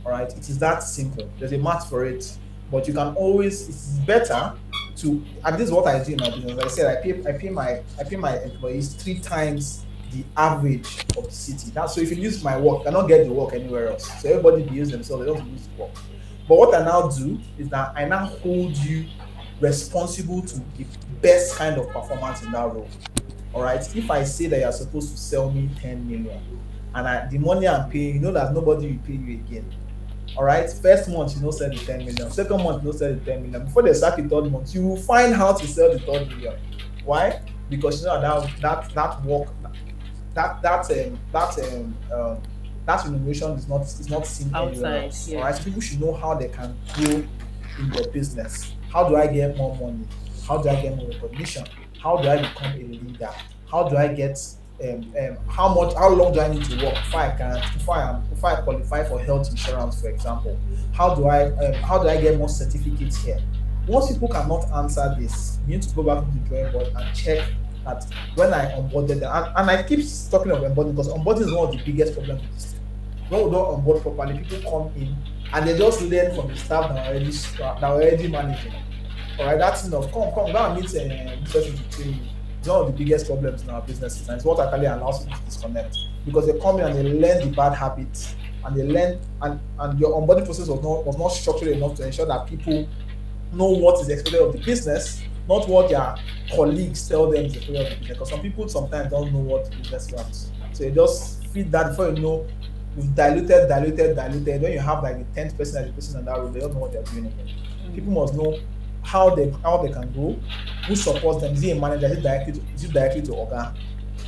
All right, it is that simple. There's a math for it, but you can always. It's better to, and this is what I do in my business. I said I pay my employees 3 times the average of the city. Now, so if you use my work, you cannot get the work anywhere else. So everybody bills themselves, they don't use the work. But what I now do is that I now hold you responsible to the best kind of performance in that role. All right. If I say that you're supposed to sell me 10 million, and the money I'm paying, you know that nobody will pay you again. All right. First month, you know, sell the 10 million. Second month, you know, sell the 10 million. Before they start the third month, you will find how to sell the 3rd million. Why? Because you know that work, that innovation is not seen anywhere else. Yeah. All right. So people should know how they can grow in their business. How do I get more money? How do I get more recognition? How do I become a leader? How do I get how long do I need to work if I qualify for health insurance, for example? How do I get more certificates here? Once people cannot answer this, you need to go back to the drawing board and check that when I onboarded them, and I keep talking of onboarding because onboarding is one of the biggest problems with this. When we don't onboard properly, people come in and they just learn from the staff that are already managing. All right, that's enough. Come, go and meet this person to train you. It's one of the biggest problems in our businesses, and it's what actually allows people to disconnect because they come in and they learn the bad habits, and they learn and your onboarding process was not structured enough to ensure that people know what is expected of the business, not what their colleagues tell them is expected of the business. Because some people sometimes don't know what the business wants, so they just feed that before you know. You've diluted. When you have like the 10th person as the person in that room, they don't know what they're doing again. People must know how they can grow, who supports them. Is it a manager? Is it directly to Oga?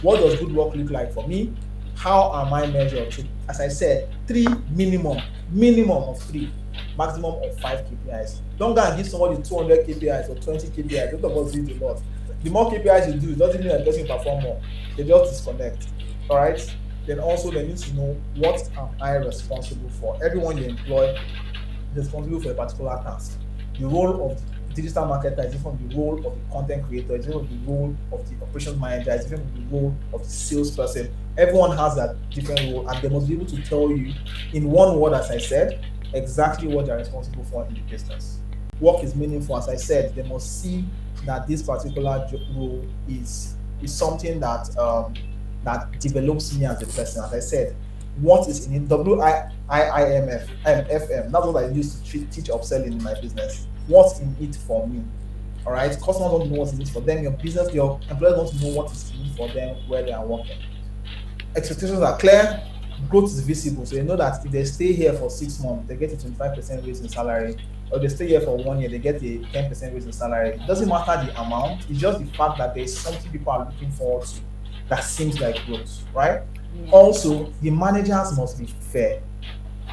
What does good work look like for me? How am I measured? So, as I said, 3 minimum of 3, maximum of 5 KPIs. Don't go and give somebody 200 KPIs or 20 KPIs. Don't of us do it a lot. The more KPIs you do, it doesn't mean that the person will perform more. They just disconnect. All right. Then also they need to know, what am I responsible for? Everyone you employ is responsible for a particular task. The role of the digital marketer is different from the role of the content creator, is different from the role of the operations manager, is different from the role of the salesperson. Everyone has that different role, and they must be able to tell you in one word, as I said, exactly what they're responsible for in the business. Work is meaningful, as I said. They must see that this particular role is something that that develops me as a person. As I said, what is in it? WIIMF, that's what I use to teach upselling in my business. What's in it for me? All right, customers want to know what's in it for them. Your business, your employers want to know what is in it for them where they are working. Expectations are clear, growth is visible. So you know that if they stay here for 6 months, they get a 25% raise in salary, or they stay here for 1 year, they get a 10% raise in salary. It doesn't matter the amount, it's just the fact that there's something people are looking forward to that seems like growth, right? Yeah. Also, the managers must be fair.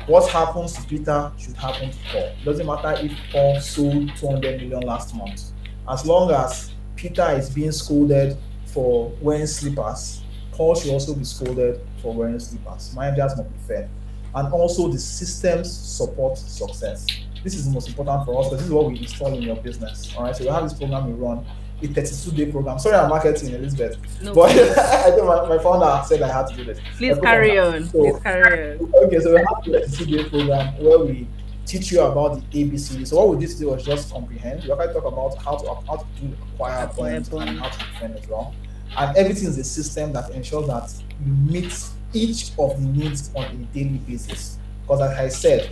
What happens to Peter should happen to Paul. It doesn't matter if Paul sold 200 million last month. As long as Peter is being scolded for wearing slippers, Paul should also be scolded for wearing slippers. Managers must be fair. And also, the systems support success. This is the most important for us, because this is what we install in your business. All right, so we have this program we run, a 32-day program. Sorry, I'm marketing, Elizabeth, No but problem. I think my founder said I had to do this. Please My carry co-founder. on. Please carry on. Okay, so we have a 32-day program where we teach you about the ABC. So what we did today was just comprehend. We actually talk about how to do acquire points and how to defend as well. And everything is a system that ensures that you meet each of the needs on a daily basis. Because as I said,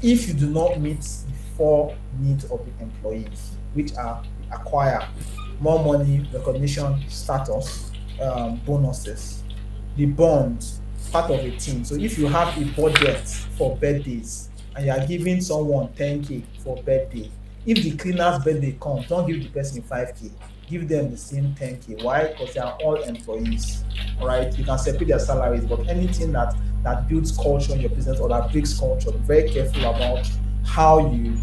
if you do not meet the 4 needs of the employees, which are acquire, more money, recognition, status, bonuses, the bond, part of a team. So if you have a budget for birthdays and you are giving someone 10K for birthday, if the cleaner's birthday comes, don't give the person 5K, give them the same 10K. Why? Because they are all employees. All right, you can separate their salaries, but anything that builds culture in your business or that breaks culture, be very careful about how you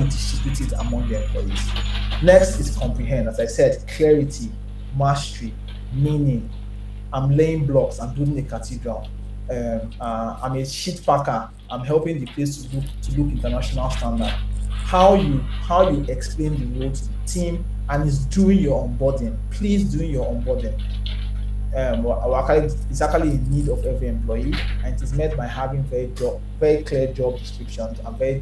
distribute it among the employees. Next is comprehend. As I said, clarity, mastery, meaning. I'm laying blocks, I'm building a cathedral. I'm a sheet packer, I'm helping the place to look international standard. How you explain the role to the team, and is doing your onboarding. Please doing your onboarding. It's actually in need of every employee, and it is met by having very clear job descriptions and very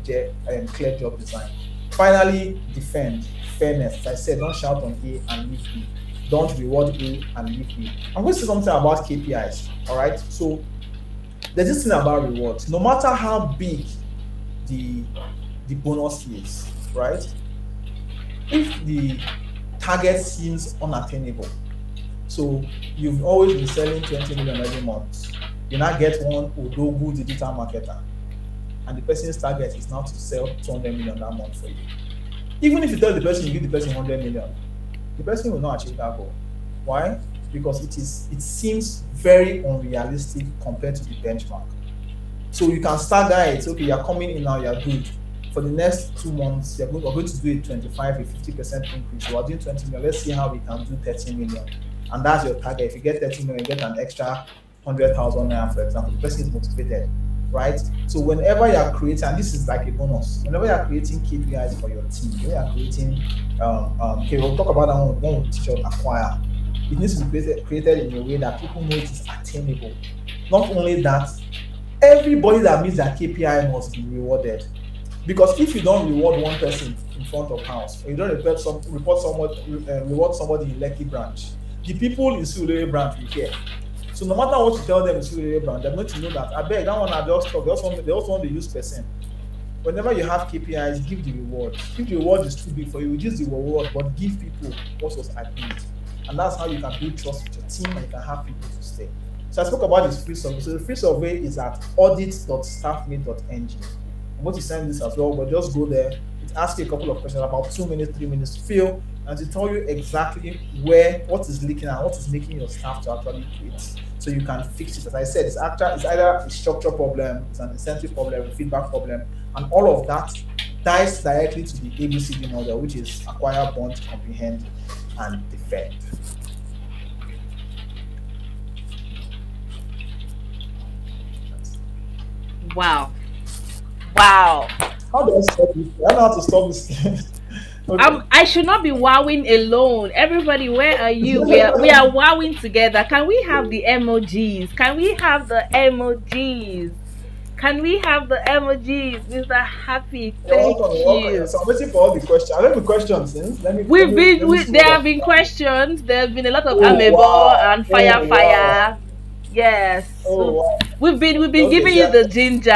clear job design. Finally, defend. Fairness. As I said, don't shout on A and leave B. Don't reward A and leave B. I'm going to say something about KPIs. All right. So there's this thing about rewards. No matter how big the bonus is, right? If the target seems unattainable, so you've always been selling 20 million every month, you now get one Odogu digital marketer, and the person's target is now to sell 200 million that month for you. Even if you tell the person you give the person 100 million, the person will not achieve that goal. Why? Because it seems very unrealistic compared to the benchmark. So you can start guys, okay, you're coming in now, you're good. For the next 2 months, we're going to do a 25, a 50% increase. So we're doing 20 million. Let's see how we can do 30 million. And that's your target. If you get 30 million, you get an extra 100,000 naira, for example. The person is motivated, right? So whenever you're creating, and this is like a bonus, whenever you're creating KPIs for your team, when you're creating, okay, we'll talk about that one when we teach you acquire. It needs to be created in a way that people know it is attainable. Not only that, everybody that meets their KPI must be rewarded. Because if you don't reward one person in front of house, or you don't reward somebody in Lekki branch, the people in Surulere branch will care. So no matter what you tell them in Surulere branch, they're going to know that, I beg, that one I just talk. They also want to use person. Whenever you have KPIs, give the reward. If the reward is too big for you, reduce the reward, but give people what was agreed. And that's how you can build trust with your team, and you can have people to stay. So I spoke about this free survey. So the free survey is at audit.staffmate.ng. I'm going to send this as well, but just go there. It asks you a couple of questions, about 2 minutes, 3 minutes to fill, and to tell you exactly what is leaking and what is making your staff to actually quit, so you can fix it. As I said, it's either a structure problem, it's an incentive problem, a feedback problem, and all of that ties directly to the ABCD model, which is acquire, bond, comprehend, and defend. Wow. Wow. How do I stop this? I don't know how to stop this. Okay. I should not be wowing alone. Everybody, where are you? We are wowing together. Can we have the emojis? Can we have the emojis? Can we have the emojis, Mr. Happy? You're Thank welcome. You're welcome. you. So I'm waiting for all the questions. I have the questions since. Let me There scroll have up. been questions. There have been a lot of Oh amebo wow. and Oh wow. fire. Yes, Oh wow. we've been Okay, giving see, you the ginger,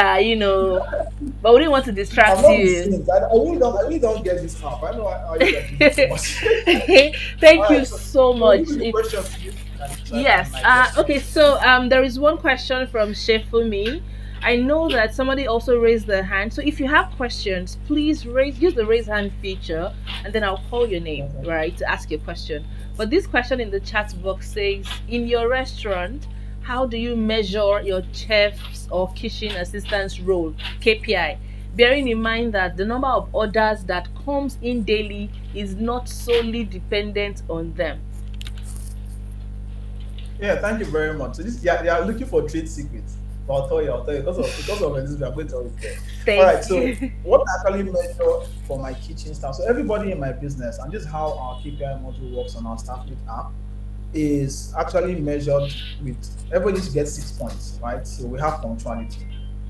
but we didn't want to I'm distract not the you. saint. I really don't get this app. I know how you guys use it so much. All Thank you right, so so much. give me the It's questions please, and try and Yes. I guess them. Okay. So there is one question from Shefumi. I know that somebody also raised their hand. So if you have questions, please use the raise hand feature, and then I'll call your name, Okay. right, to ask your question. But this question in the chat box says, in your restaurant, how do you measure your chef's or kitchen assistant's role (KPI)? Bearing in mind that the number of orders that comes in daily is not solely dependent on them. Yeah, thank you very much. So this they are looking for trade secrets. But I'll tell you, because of this, we are going to always there. All Thank right, so you. what I actually measure for my kitchen staff. So everybody in my business, and this is how our KPI module works on our Staffmate app, is actually measured with everybody needs to get 6 points, right? So we have punctuality.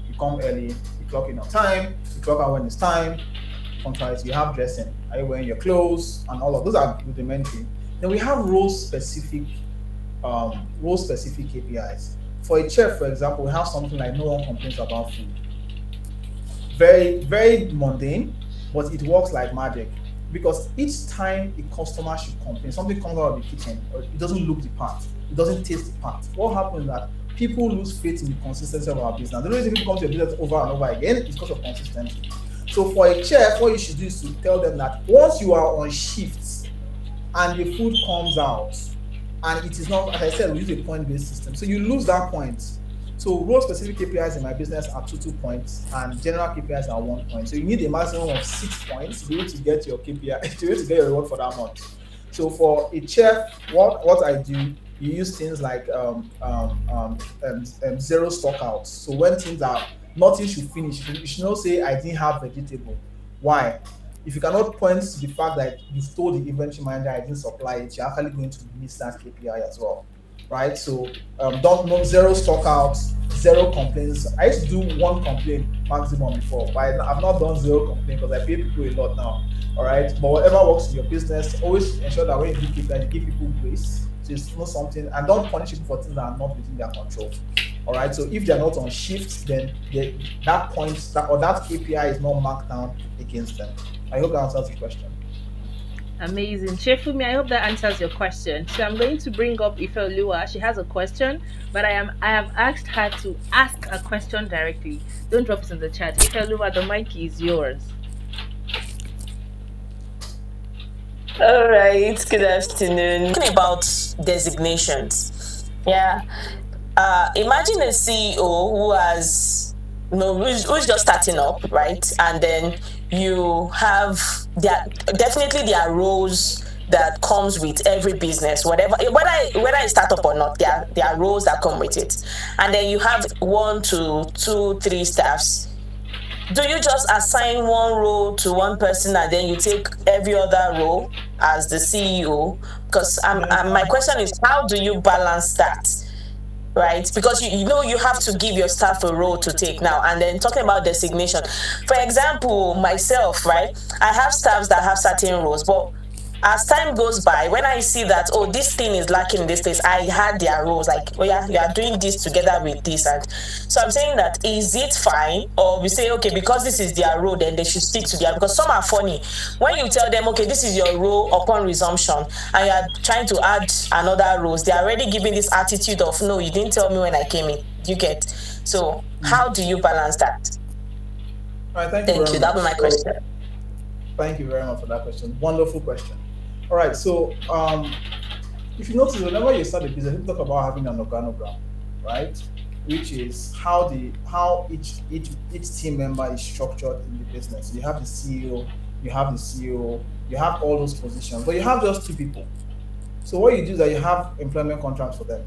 You come early, you clock in on time, you clock out when it's time, punctuality, you have dressing, are you wearing your clothes, and all of those are rudimentary. Then we have role specific KPIs. For a chef, for example, we have something like no one complains about food. Very, very mundane, but it works like magic because each time a customer should complain, something comes out of the kitchen, or it doesn't look the part, it doesn't taste the part. What happens is that people lose faith in the consistency of our business. The reason people come to your business over and over again is because of consistency. So for a chef, what you should do is to tell them that once you are on shifts and the food comes out and it is not, as I said, we use a point-based system. So you lose that point. So role specific KPIs in my business are 2 points and general KPIs are 1 point. So you need a maximum of 6 points to be able to get your KPI, to be able to get your reward for that month. So for a chef, what I do, you use things like zero stockouts. So when things are nothing should finish, you should not say I didn't have vegetable. Why? If you cannot point to the fact that you've told the inventory manager I didn't supply it, you're actually going to miss that KPI as well, right? So don't know zero stockouts, zero complaints. I used to do one complaint maximum before, but I've not done zero complaint because I pay people a lot now. All right, but whatever works in your business, always ensure that when you do KPI, you give people grace. So it's not something, and don't punish people for things that are not within their control. All right, so if they're not on shift, then that point or that KPI is not marked down against them. I hope that answers the question. Amazing. Shefumi, I hope that answers your question. So I'm going to bring up Ifelua. She has a question, but I have asked her to ask a question directly. Don't drop it in the chat. Ifelua, the mic is yours. All right, good afternoon. Talking about designations. Yeah. Imagine a CEO who has who's just starting up, right? And then you have definitely there are roles that comes with every business, whatever whether it's startup or not, there are roles that come with it. And then you have 1 to 2, 3 staffs. Do you just assign one role to one person and then you take every other role as the CEO? Because my question is, how do you balance that? Right, because you know you have to give your staff a role to take now. And then talking about designation, for example, myself, right, I have staffs that have certain roles, but as time goes by, when I see that, oh, this thing is lacking in this place, I had their roles like, oh yeah, you are doing this together with this. And so I'm saying that, is it fine, or we say, okay, because this is their role, then they should stick to their, because some are funny when you tell them, okay, this is your role upon resumption, and you are trying to add another roles, they are already giving this attitude of, no, you didn't tell me when I came in. You get? So how do you balance that? All right, thank you Thank very you, that much. was my question. Thank you very much for that question. Wonderful question. All right, so if you notice, whenever you start a business, you talk about having an organogram, right? Which is how each team member is structured in the business. You have the CEO, you have the CEO, you have all those positions, but you have just two people. So what you do is that you have employment contracts for them,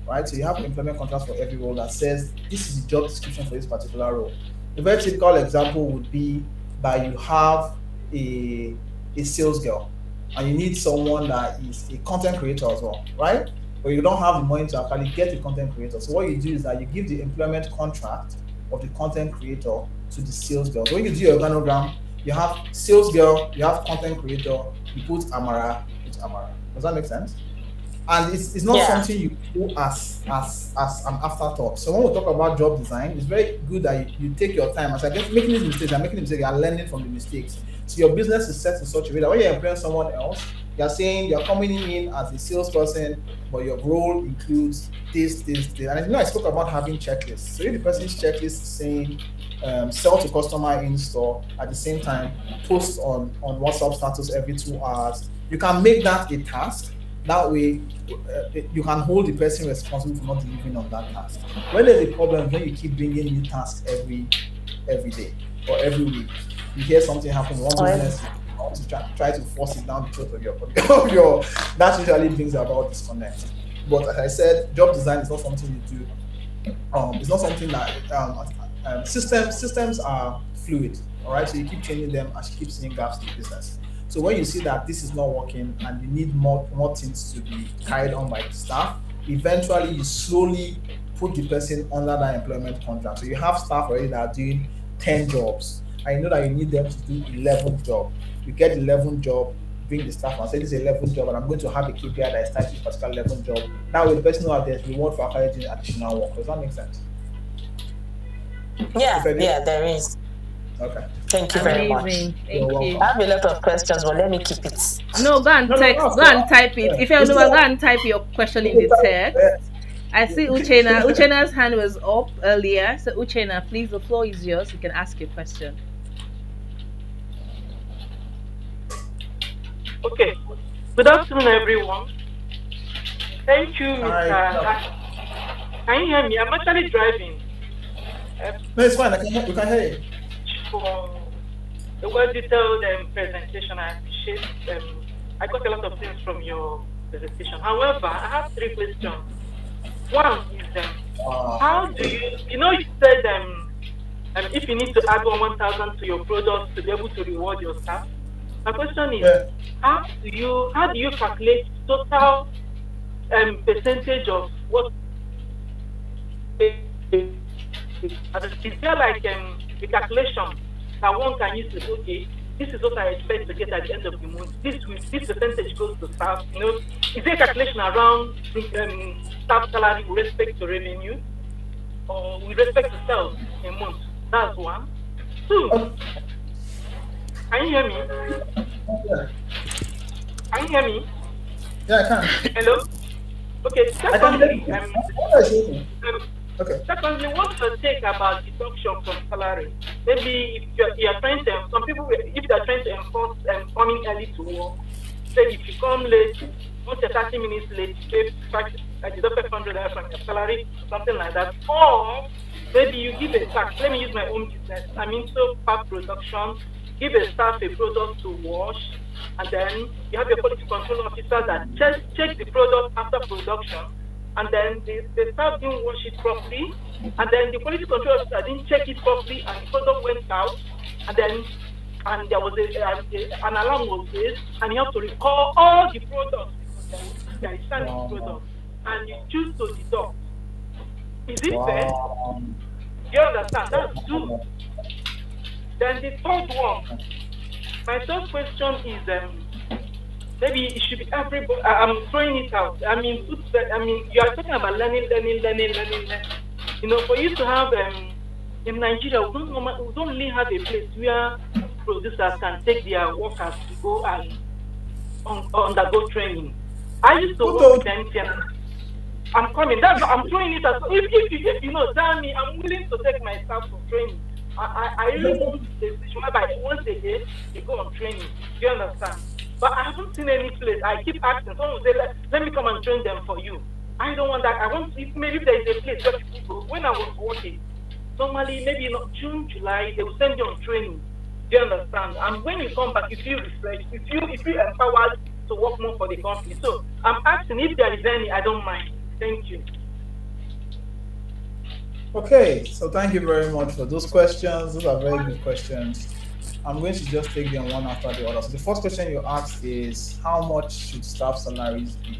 right? So you have employment contracts for every role that says this is the job description for this particular role. The very typical example would be that you have a a sales girl and you need someone that is a content creator as well, right? But you don't have the money to actually get a content creator. So what you do is that you give the employment contract of the content creator to the sales girl. So when you do your organogram, you have sales girl, you have content creator, you put Amara, you put Amara. Does that make sense? And it's not Yeah. something you do as an afterthought. So when we talk about job design, it's very good that you take your time. As I guess making these mistakes, I'm making the mistakes, you are learning from the mistakes. So your business is set in such a way that when you're employing someone else, you're saying you're coming in as a salesperson, but your role includes this. And I spoke about having checklists. So if the person's checklist is saying sell to customer in store at the same time, post on WhatsApp status every 2 hours, you can make that a task. That way, you can hold the person responsible for not delivering on that task. When there's a problem, when you keep bringing new tasks every day or every week, you hear something happen in one Well, business, you want to try to force it down the throat of your of your that usually brings about disconnect. But as I said, job design is not something you do. It's not something that systems are fluid. All right, so you keep changing them as you keep seeing gaps in the business. So when you see that this is not working and you need more things to be carried on by the staff, eventually you slowly put the person under that employment contract. So you have staff already that are doing 10 jobs. I know that you need them to do 11 job. You get 11 job, bring the staff and say this is 11 job and I'm going to have a KPI that is tied to this particular 11 job. That way the person knows there's reward for actually doing additional work. Does that make sense? yeah, If I do? yeah, there is. Okay. Thank you very much. Amazing. You're Thank you. I welcome. have a lot of questions, but let me keep it. No, go and No, no, text. no, Go and type it. yeah. If you We know, still go have, and type your question in we the still text. I see Uchena. Uchena's hand was up earlier. So Uchena, please, the floor is yours. You can ask your question. Okay. Good afternoon, everyone. Thank you, Hi. Mr. Can you hear me? I'm actually driving No, it's fine. We can hear you. for a well-detailed presentation. I appreciate. I got a lot of things from your presentation. However, I have three questions. One is how do you said if you need to add 1,000 to your product to be able to reward your staff. My question is, Yeah. how do you calculate total percentage of what is there like a calculation that one can use to say, okay, this is what I expect to get at the end of the month. This percentage goes to staff. Is there a calculation around staff salary with respect to revenue or with respect to sales a month? That's one. Two, can you hear me? Yeah, Can you hear me? yeah, I can. Hello? Okay, I can hear secondly, you. What are you saying? Okay. secondly, what's your take about deduction from salary? Maybe if you're trying to, some people, if they're trying to enforce coming early to work, say if you come late, once you're 30 minutes late, you pay deduct 500 from your salary, something like that. Or maybe you give a tax. Let me use my own business. I'm into pack production. Give a staff a product to wash, and then you have your quality control officer that check the product after production, and then the staff didn't wash it properly, and then the quality control officer didn't check it properly, and the product went out, and there was an alarm was raised, and you have to recall all the products because there is sand in the product, and you choose to deduct. Is it fair? Wow. Do you understand? That's two. Then the third one, my third question is maybe it should be everybody. I'm throwing it out. You are talking about learning. For you to have in Nigeria, we don't really have a place where producers can take their workers to go and undergo training. I used to work with them. I'm coming. I'm throwing it out. If tell me, I'm willing to take my staff for training. I really want to decision whereby once a day they go on training. Do you understand? But I haven't seen any place. I keep asking. Someone will say, let me come and train them for you. I don't want that. I want maybe there is a place where people go. When I was working, normally maybe in June, July, they will send you on training. Do you understand? And when you come back, you feel refreshed, you feel empowered to work more for the company. So I'm asking if there is any, I don't mind. Thank you. Okay, so thank you very much for those questions. Those are very good questions. I'm going to just take them one after the other. So the first question you asked is how much should staff salaries be?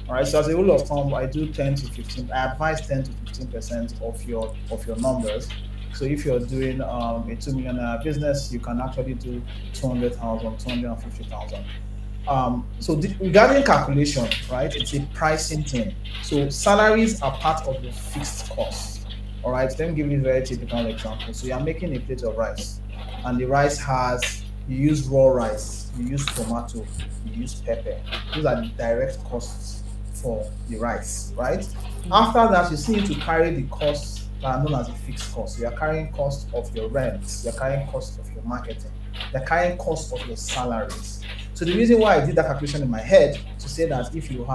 All right. So as a rule of thumb, I do 10 to 15. I advise 10 to 15% of your numbers. So if you're doing a 2 million business, you can actually do 200,000, 250,000. So regarding calculation, right, it's a pricing thing. So salaries are part of your fixed costs. All right, let me give you a very typical example. So you're making a plate of rice, and the rice has you use raw rice, you use tomato, you use pepper. Those are the direct costs for the rice, right? After that, you still need to carry the costs that are known as the fixed costs. So you're carrying cost of your rent, you're carrying cost of your marketing, you're carrying cost of your salaries. So the reason why I did that calculation in my head to say that if you can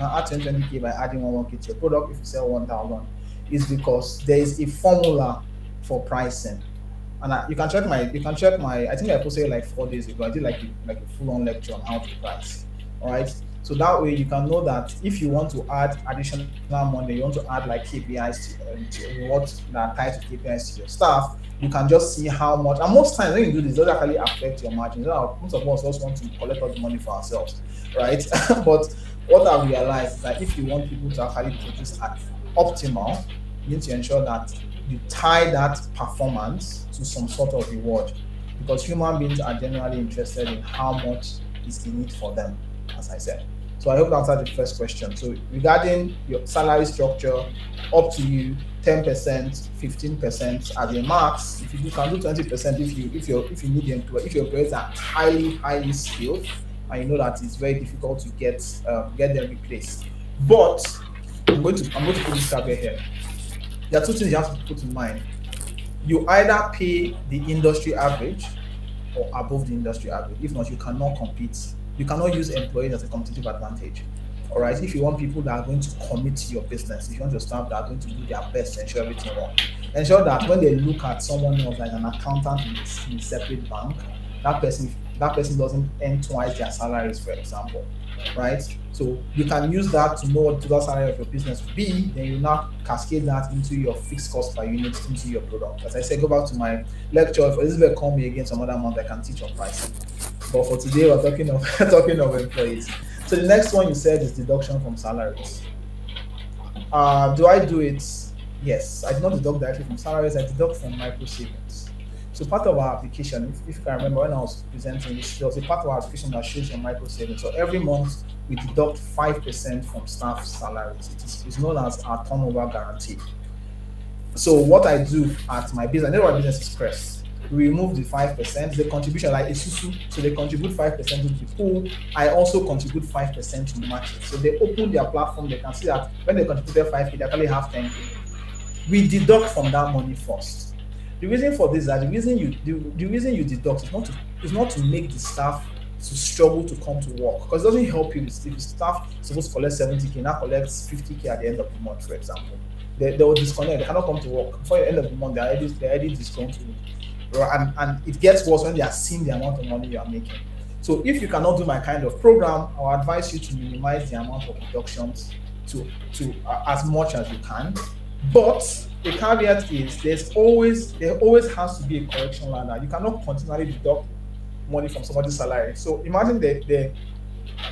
add 20k by adding 1k to your product, if you sell 1,000, is because there is a formula for pricing. And you can check my I think I posted like 4 days ago. I did like a full-on lecture on how to price. All right. So that way you can know that if you want to add additional money, you want to add like KPIs to what that tie to KPIs to your staff, you can just see how much. And most times when you do this, it doesn't actually affect your margins. Most of us just want to collect all the money for ourselves, right? But what I realized is that if you want people to actually produce at optimal, you need to ensure that you tie that performance to some sort of reward, because human beings are generally interested in how much is in it for them, as I said. So I hope that answered the first question. So regarding your salary structure, up to you, 10%, 15% as a max. If you can do 20%, if you need the employee, if your employees are highly skilled, and you know that it's very difficult to get them replaced. But I'm going to put this caveat here. There are two things you have to put in mind. You either pay the industry average or above the industry average. If not, you cannot compete. You cannot use employees as a competitive advantage. All right. If you want people that are going to commit to your business, if you want your staff that are going to do their best to ensure everything works, ensure that when they look at someone else like an accountant in a separate bank, that person doesn't earn twice their salaries, for example. Right? So you can use that to know what the total salary of your business will be, then you now cascade that into your fixed cost per unit into your product. As I said, go back to my lecture. If Elizabeth call me again some other month, I can teach on pricing. But for today, we're talking of talking of employees. So the next one you said is deduction from salaries. Do I do it? Yes, I do not deduct directly from salaries. I deduct from micro savings. So part of our application, if you can remember when I was presenting this, there was a part of our application that shows your micro savings. So every month we deduct 5% from staff salaries. It's known as our turnover guarantee. So what I do at my business, I know my business is Crest. We remove the 5%, the contribution like Isusu, so they contribute 5% to the pool. I also contribute 5% to match it. So they open their platform, they can see that when they contributed 5K, they actually have 10K. We deduct from that money first. The reason for this is that the reason you deduct is not to make the staff to struggle to come to work, because it doesn't help you if the staff is supposed to collect 70K, now collects 50K at the end of the month, for example. They will disconnect, they cannot come to work. Before the end of the month, they're already disgruntled. And it gets worse when they are seeing the amount of money you are making. So if you cannot do my kind of program, I will advise you to minimize the amount of deductions to as much as you can. But the caveat is there always has to be a correction ladder. You cannot continually deduct money from somebody's salary. So imagine they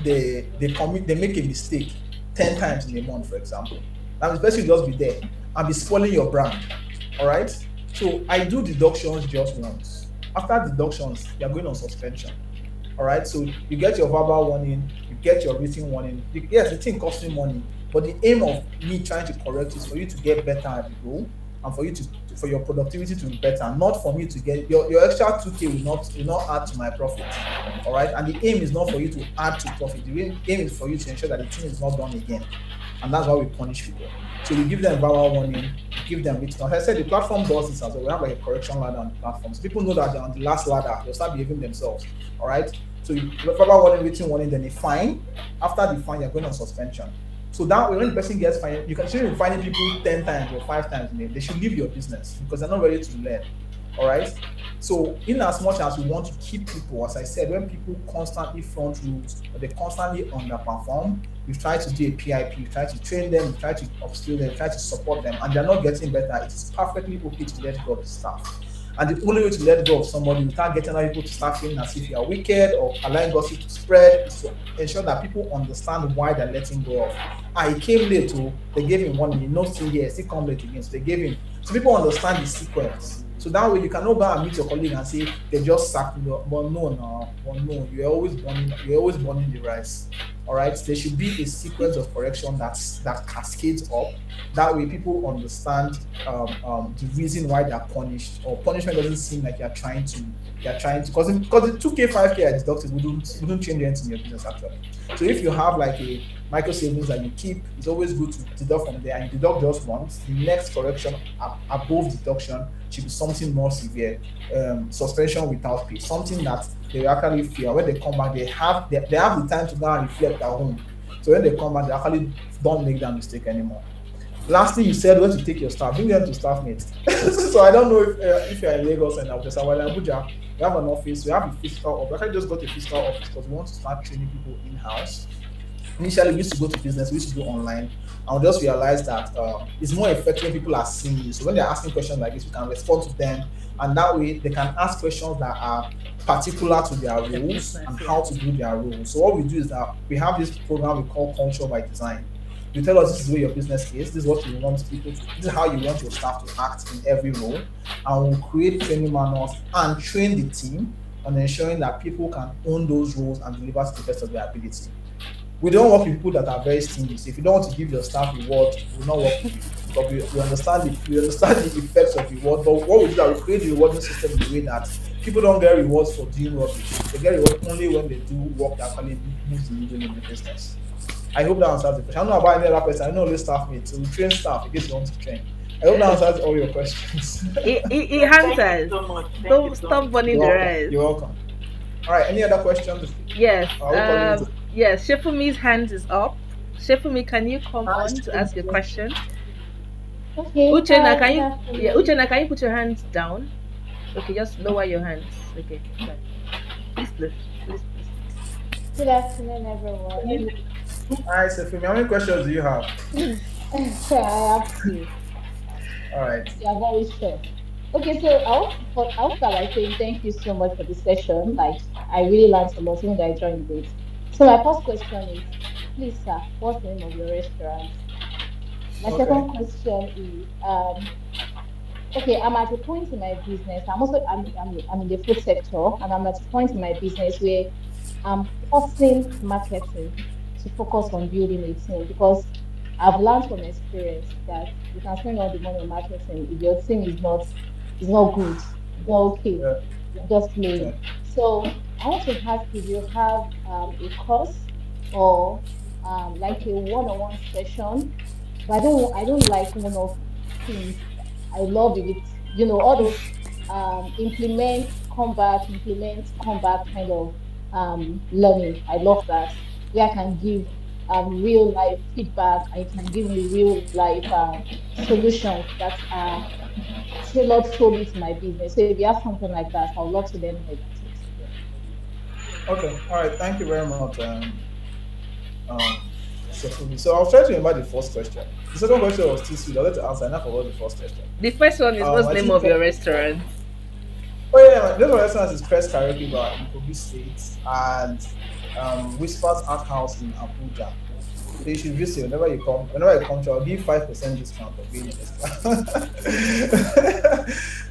make a mistake 10 times in a month, for example. Now the person will just be there and be spoiling your brand. All right. So I do deductions just once. After deductions, you're going on suspension. All right. So you get your verbal warning, you get your written warning. Yes, the thing costs me money, but the aim of me trying to correct is for you to get better at the role and for your productivity to be better, not for me to get your extra 2K will not add to my profit. All right. And the aim is not for you to add to profit. The aim is for you to ensure that the thing is not done again. And that's why we punish people. So we give them verbal warning, give them written. As I said, the platform does this as well. We have like a correction ladder on the platform. So people know that they're on the last ladder, they'll start behaving themselves. All right. So you verbal warning, written warning, then a fine. After the fine, you're going on suspension. So that way, when the person gets fined, you can actually be fining people 10 times or 5 times. They should leave your business because they're not ready to learn. All right. So, in as much as we want to keep people, as I said, when people constantly front rules or they constantly underperform, we try to do a PIP, we try to train them, we try to upskill them, we try to support them, and they're not getting better. It is perfectly okay to let go of the staff. And the only way to let go of somebody without getting other people to start feeling as if you are wicked or allowing gossip to spread is to ensure that people understand why they're letting go of. Ah, he came late, oh, they gave him 1 minute, no still here, still come late again. So they gave him. So people understand the sequence. So that way you cannot go and meet your colleague and say they just sacked me. But no, no, but no, you're always burning the rice. All right. There should be a sequence of correction that cascades up. That way people understand the reason why they are punished, or punishment doesn't seem like you're trying to because the 2K 5K I deducted wouldn't change anything in your business actually. So if you have like a micro savings that you keep, it's always good to deduct from there, and you deduct just once. The next correction above deduction should be something more severe, suspension without pay, something that they will actually feel when they come back. They have the time to go and reflect at home. So when they come back, they actually don't make that mistake anymore. Lastly, you said when to take your staff, bring them to Staffmate. So I don't know if you're in Lagos and Abuja. So while in Abuja, we have an office, we have a physical office. We actually just got a physical office because we want to start training people in house. Initially, we used to go to business, we used to do online, and we just realized that it's more effective when people are seeing you. So when they're asking questions like this, we can respond to them, and that way they can ask questions that are particular to their The roles business, and yeah. how to do their roles. So what we do is that we have this program we call Culture by Design. You tell us this is where your business is, this is what you want people to, this is how you want your staff to act in every role, and we'll create training manuals and train the team on ensuring that people can own those roles and deliver to the best of their ability. We don't work with people that are very stingy. So if you don't want to give your staff reward, we will not work with you because we understand the effects of reward. But what we do is that we create the rewarding system in a way that people don't get rewards for doing rubbish. They get reward only when they do work that actually moves the needle in the business. I hope that answers the question. I don't know about any other person. I know only staff mates. So we train staff in case you want to train. I hope that answers all your questions. It Thank you answers. so much. Thank you Don't so stop much. burning You're the welcome. rice. You're welcome. All right. Any other questions? Yes. Are we calling it? Yes. Shefumi's hand is up. Shefumi, can you come Hi, on to ask your question? Okay, Uchenna, hi, can good you? Yeah, afternoon. Uchenna, can you put your hands down? Okay, just lower your hands. Okay, fine. Please. Good afternoon, everyone. Hi, Sefimi. How many questions do you have? I have two. All right. You are very sure. Okay, so I'll start by saying thank you so much for the session. Like, I really learned a lot when I joined it. So my first question is, please, sir, what's the name of your restaurant? My Okay. second question is, okay, I'm at a point in my business. I'm in the food sector, and I'm at a point in my business where I'm forcing marketing to focus on building a team because I've learned from experience that you can spend all the money on marketing if your team is not good, it's not okay, Yeah. you're just Yeah. playing. So I want to ask if you have a course or like a one-on-one session, but I don't like one-off things. I love it. All those implement, come back kind of learning. I love that. Where I can give real life feedback, I can give me real life solutions that are tailored solely to my business. So if you have something like that, I would love to learn more about it. Okay. All right. Thank you very much, um, Sefumi. So I'll try to remember the first question. The second question was too sweet. I'll let you answer. I forgot the first question. The first one is what's I the name think. of your restaurant? Oh yeah, this restaurant is Press Karaoke Bar in Kogi State and Whispers Art House in Abuja. So you should visit whenever you come. Whenever you come, I'll give 5% discount for being discount.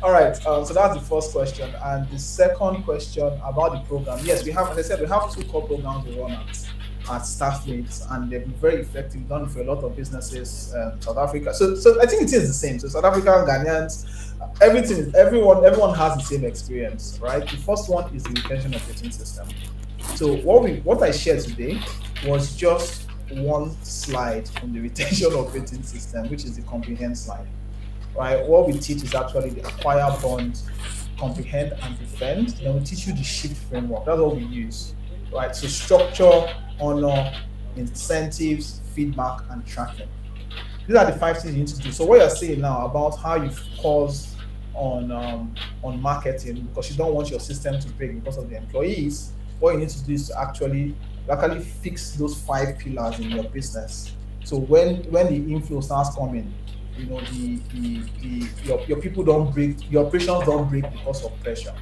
All right. So that's the first question, and the second question about the program. Yes, we have. As I said, we have two core programs we run at Staffmate, and they've been very effective. Done for a lot of businesses, South Africa. So I think it is the same. So South African, Ghanaians, everyone has the same experience, right? The first one is the retention operating system. So what I shared today was just one slide on the retention operating system, which is the comprehend slide. Right? What we teach is actually the acquire, bond, comprehend, and defend. Then we teach you the shift framework. That's what we use. Right? So structure, honor, incentives, feedback, and tracking. These are the five things you need to do. So what you're saying now about how you cause on marketing because you don't want your system to break because of the employees. What you need to do is to actually fix those 5 pillars in your business. So when the inflow starts coming, your people don't break, your operations don't break because of pressure.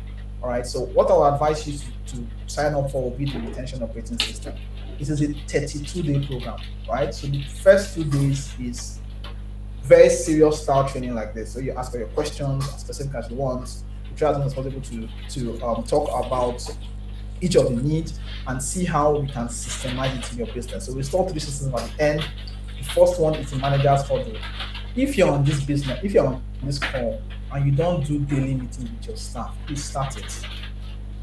All right. So what I would advise you to sign up for will be the retention operating system. It is a 32-day program, right? So the first 2 days is very serious style training like this. So you ask for your questions as specific as you want. You try as much as possible to talk about each of the needs and see how we can systemize it in your business. So we install 3 systems at the end. The first one is the manager's huddle. If you're on this business, if you're on this call and you don't do daily meetings with your staff, please start it.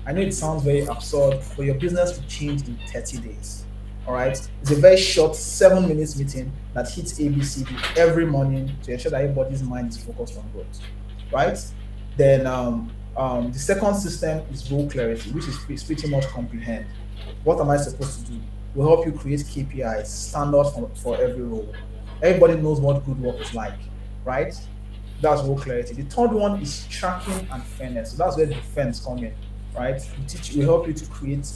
I know it sounds very absurd, but your business will change in 30 days. All right. It's a very short 7 minutes meeting that hits ABCD every morning to ensure that everybody's mind is focused on growth. Right. Then the second system is role clarity, which is pretty much comprehend. What am I supposed to do? Will help you create KPIs, standards for every role. Everybody knows what good work is like, right? That's role clarity. The third one is tracking and fairness. So that's where the defense come in, right? We help you to create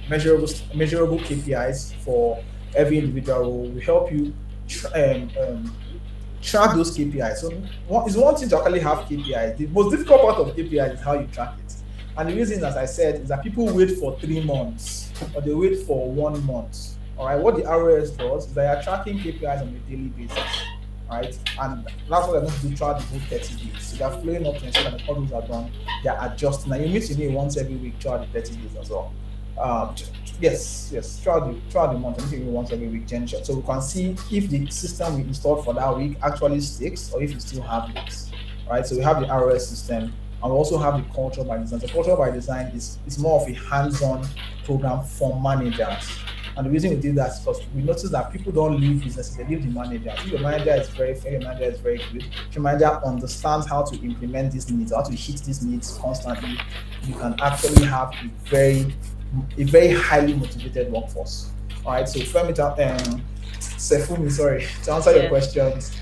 measurable KPIs for every individual role. We help you track those KPIs. So it's one thing to actually have KPIs. The most difficult part of KPIs is how you track it. And the reason, as I said, is that people wait for 3 months or they wait for 1 month. All right, what the ROS does is they are tracking KPIs on a daily basis. Right, and that's what they're going to do throughout the whole 30 days. So they're flowing up to ensure that the problems are done. They're adjusting. And you meet me once every week throughout the 30 days as well. Yes, throughout the month, I'm meeting you once every week, Gensha. So we can see if the system we installed for that week actually sticks or if you still have leaks. Right, so we have the ROS system. And we also have the culture by design. So culture by design is more of a hands-on program for managers. And the reason we did that is because we noticed that people don't leave businesses, they leave the manager. If your manager is very fair, your manager is very good, if your manager understands how to implement these needs, how to hit these needs constantly, you can actually have a very highly motivated workforce. All right, so Sefumi, sorry, to answer your questions,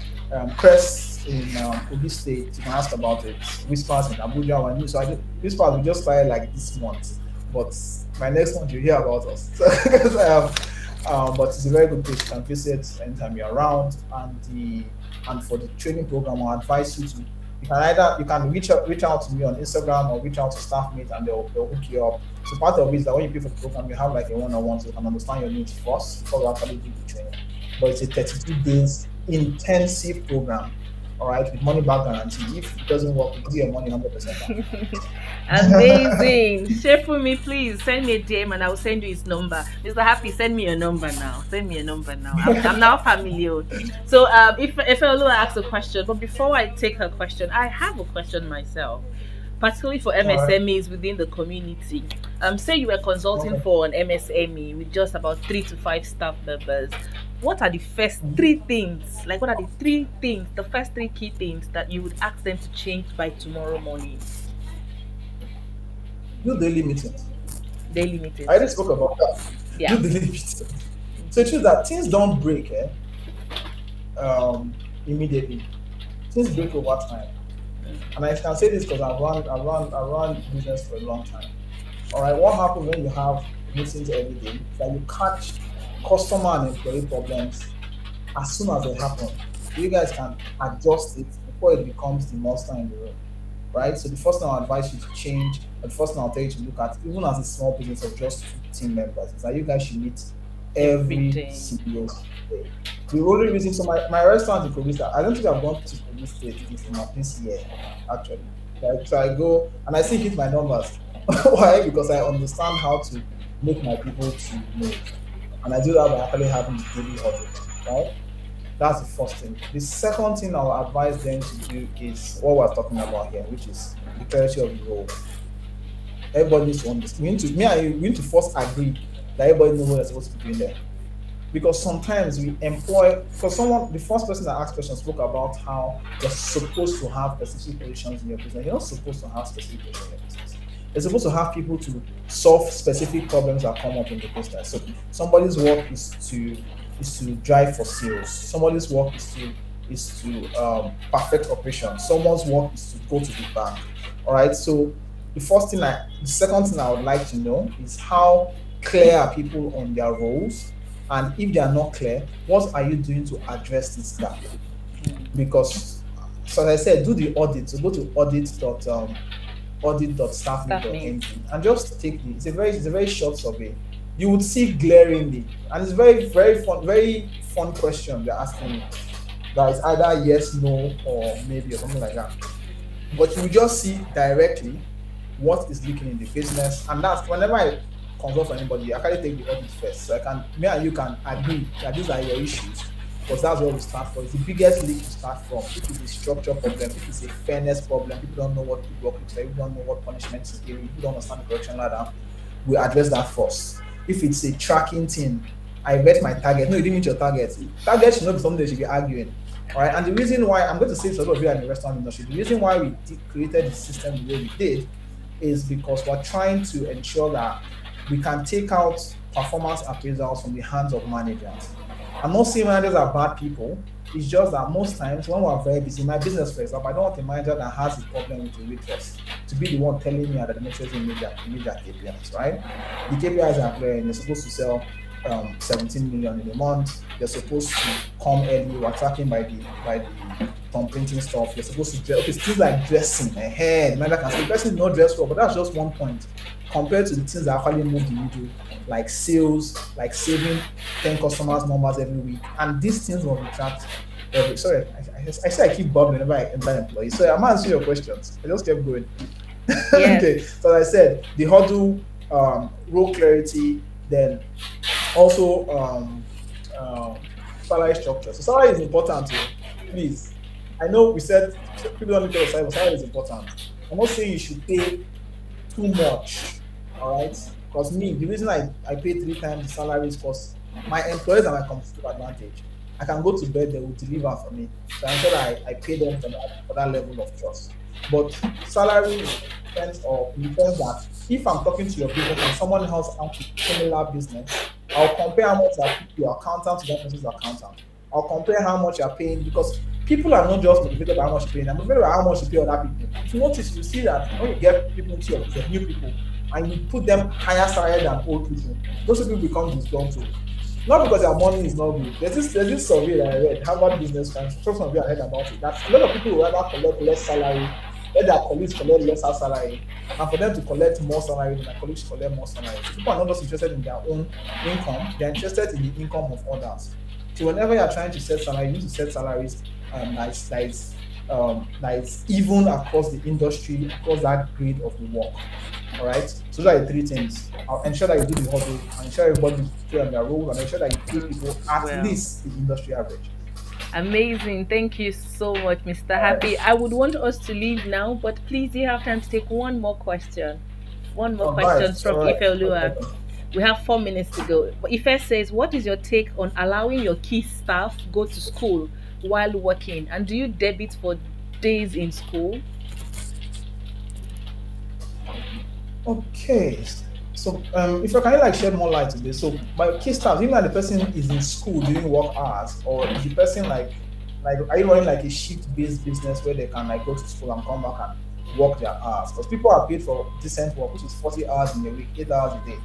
Crest in Kogi State, you can ask about it. Whispers in Abuja, so Whispers we just started like this month, but my next month you hear about us. But it's a very good place. You can visit anytime you're around, and for the training program, I advise you to you can reach out to me on Instagram or reach out to Staffmate and they'll hook you up. So part of it is that when you pay for the program, you have like a one-on-one so you can understand your needs first before you actually do the training. But it's a 32 days intensive program. All right, with money back guarantee. If it doesn't work, you give your money 100% back. Amazing. Share for me, please. Send me a DM and I will send you his number. Mr. Happy, send me your number now. I'm now familiar. So if Olu asks a question, but before I take her question, I have a question myself, particularly for MSMEs within the community. Say you were consulting for an MSME with just about 3 to 5 staff members. What are the first 3 things? Like, what are the 3 things, the first 3 key things that you would ask them to change by tomorrow morning? Do daily meetings. Daily meetings. I already spoke about that. Yeah. Do daily meetings. So it's true that things don't break immediately. Things break over time. And I can say this because I've run business for a long time. All right, what happens when you have meetings every day is that you catch customer and employee problems as soon as they happen. You guys can adjust it before it becomes the monster in the room, right? So the first thing I'll advise you to change, the first thing I'll tell you to look at, even as a small business of just 2 team members, is that you guys should meet every single day. The only reason, so my restaurant in Kogi State, I don't think I've gone to Kogi State this year, actually. Like, so I go and I still hit my numbers. Why? Because I understand how to make my people to move. And I do that by actually having the daily audit, right? That's the first thing. The second thing I'll advise them to do is what we're talking about here, which is the clarity of the role. Everybody needs to understand. We need to first agree that everybody knows what they're supposed to be doing there. Because sometimes we employ, the first person that asked questions spoke about how you're supposed to have specific positions in your business. You're not supposed to have specific positions in your business. You're supposed to have people to solve specific problems that come up in the business. So somebody's work is to drive for sales. Somebody's work is to is to perfect operation. Someone's work is to go to the bank. All right. So the second thing I would like to know is how clear are people on their roles, and if they are not clear, what are you doing to address this gap? Because, so as I said, do the audit. So go to Staffmate. audit.staffmate.ng and just take it's a very short survey. You would see glaringly, and it's very fun question they're asking you. That is either yes, no, or maybe, or something like that. But you will just see directly what is leaking in the business, and that's whenever I consult for anybody, I actually take the audit first, so I can me and you can agree that these are your issues, because that's where we start from. It's the biggest leak to start from. If it's a structure problem, if it's a fairness problem, people don't know what good work looks like, people don't know what punishment is given, people don't understand the correction ladder, we address that first. If it's a tracking thing, I met my target. No, you didn't meet your target. Target should not be something they should be arguing. All right. And the reason why I'm going to say to a lot of you in the restaurant industry, the reason why we created the system the way we did is because we're trying to ensure that we can take out performance appraisals from the hands of managers. I'm not saying managers are bad people. It's just that most times when we're very busy, my business, for example, I don't want a manager that has a problem with a waitress to be the one telling me that the waitress will meet their KPIs, right? The KPIs are clear, and they're supposed to sell 17 million in a month. They're supposed to come early. We're tracking by the printing stuff. You're supposed to dress. Okay, things like dressing. The manager can say dressing is not dress well, but that's just one point compared to the things that actually move the needle, like sales, like saving 10 customers numbers every week. And these things will be tracked every. Sorry, I say I keep bubbling whenever I enter employees. So I'm answering your questions. I just kept going. Yes. Okay, so as I said, the huddle, role clarity, then also salary structure. So salary is important too. Please, I know we said people don't need to salary, but salary is important. I'm not saying you should pay too much, all right? Because me, the reason I pay 3 times the salary is because my employees are my competitive advantage. I can go to bed, they will deliver for me. So I'm sure that I pay them for that level of trust. But salary depends that if I'm talking to your business and someone else has a similar business, I'll compare how much I pay your accountant to that person's accountant. I'll compare how much you're paying, because people are not just motivated by how much you're paying, they're motivated by how much you pay other people. If you notice, you see that when you get people into your business, new people, and you put them higher salary than old people, those people become disgruntled. Not because their money is not good. There's this survey that I read, Harvard Business Times, some of you have heard about it, that a lot of people will rather collect less salary, let their colleagues collect lesser salary, and for them to collect more salary than their colleagues collect more salary. So people are not just interested in their own income, they're interested in the income of others. So whenever you're trying to set salary, you need to set salaries that is even across the industry, across that grade of the work. All right. So those are the 3 things. I'll ensure that you do the huddle, and ensure everybody is clear on their role, and ensure that you pay people at Well, least the industry average. amazing. Thank you so much, Mr. All right. Happy. I would want us to leave now, but please, do you have time to take one more question? One more All right. question from All right. Ifeoluwa. Okay. We have 4 minutes to go. But Ife says, what is your take on allowing your key staff go to school while working? And do you debit for days in school? Okay. So if I can shed more light to this. So by key staff, even like the person is in school during work hours, or is the person are you running like a shift based business where they can go to school and come back and work their hours? Because people are paid for decent work, which is 40 hours in a week, 8 hours a day.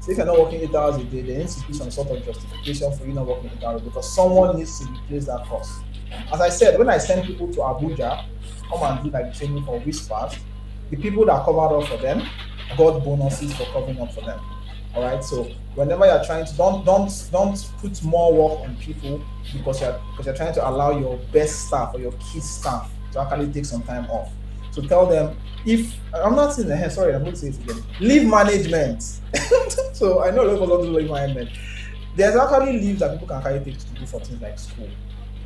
So if you're not working 8 hours a day, there needs to be some sort of justification for you not working 8 hours, because someone needs to replace that cost. As I said, when I send people to Abuja to come and do like training for whispers, the people that covered up for them got bonuses for covering up for them. All right. So whenever you're trying to don't put more work on people because you're trying to allow your best staff or your key staff to actually take some time off. So tell them, if I'm not saying the sorry, I'm going to say it again. Leave management. So I know a lot of us don't do leave management. There's actually leaves that people can carry take to do for things like school,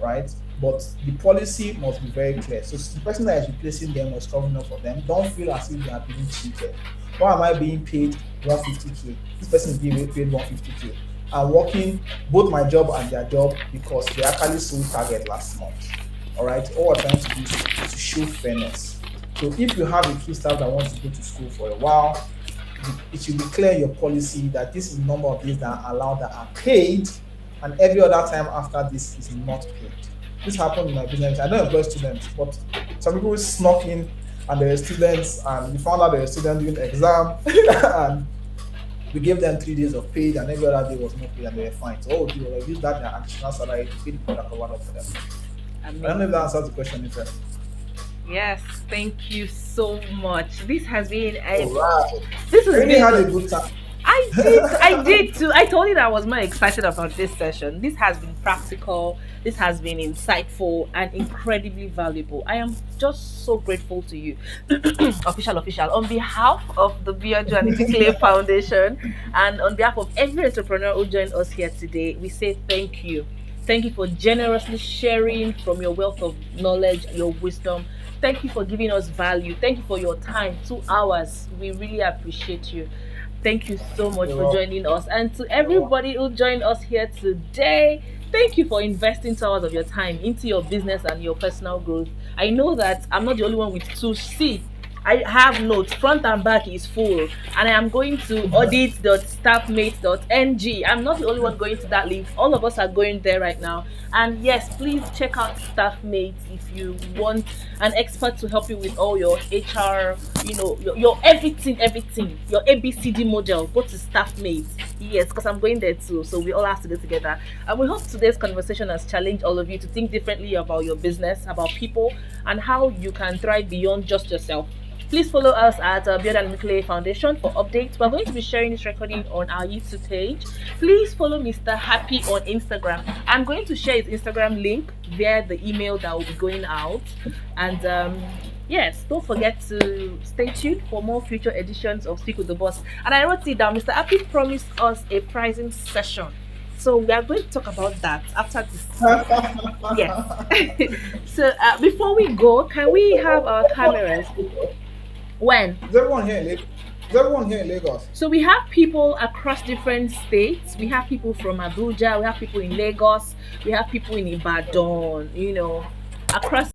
right? But the policy must be very clear. So the person that is replacing them or is covering up for them, don't feel as if they are being cheated. Why am I being paid 150k? This person is being paid 150k. I'm working both my job and their job because they actually sold target last month. All right. All we're trying to do is to show fairness. So if you have a key staff that wants to go to school for a while, it should be clear in your policy that this is the number of days that are allowed that are paid, and every other time after this is not paid. this happened in my business. I don't employ students, but some people snuck in and they were students, and we found out they were students doing exam, and we gave them 3 days of paid, and every other day was not paid, and they were fine. So, oh, they will use that their additional salary to pay the product covered up for them. I don't know if that answers the question, Interest. Yes, thank you so much. This has been All right. this has Really been had a good time. I did too. I told you that I was more excited about this session. This has been practical, this has been insightful and incredibly valuable. I am just so grateful to you. Official. On behalf of the Biodun and Ibikunle Foundation and on behalf of every entrepreneur who joined us here today, we say thank you. Thank you for generously sharing from your wealth of knowledge, your wisdom. Thank you for giving us value. Thank you for your time, 2 hours. We really appreciate you. Thank you so much You're for welcome. joining us. And to everybody who joined us here today, thank you for investing 2 hours of your time into your business and your personal growth. I know that I'm not the only one with 2C. I have notes, front and back is full, and I am going to audit.staffmate.ng. I'm not the only one going to that link. All of us are going there right now. And yes, please check out Staffmate if you want an expert to help you with all your HR, your everything, your ABCD model. Go to Staffmate. Yes, because I'm going there too. So we all have to go together. And we hope today's conversation has challenged all of you to think differently about your business, about people, and how you can thrive beyond just yourself. Please follow us at Biodun and Ibikunle Foundation for updates. We're going to be sharing this recording on our YouTube page. Please follow Mr. Happy on Instagram. I'm going to share his Instagram link via the email that will be going out. And yes, don't forget to stay tuned for more future editions of Speak with the Boss. And I wrote it down. Mr. Happy promised us a pricing session. So we are going to talk about that after this. Yes. So before we go, can we have our cameras? When? Is everyone here in Lagos? Is everyone here in Lagos? So we have people across different states. We have people from Abuja, we have people in Lagos, we have people in Ibadan, across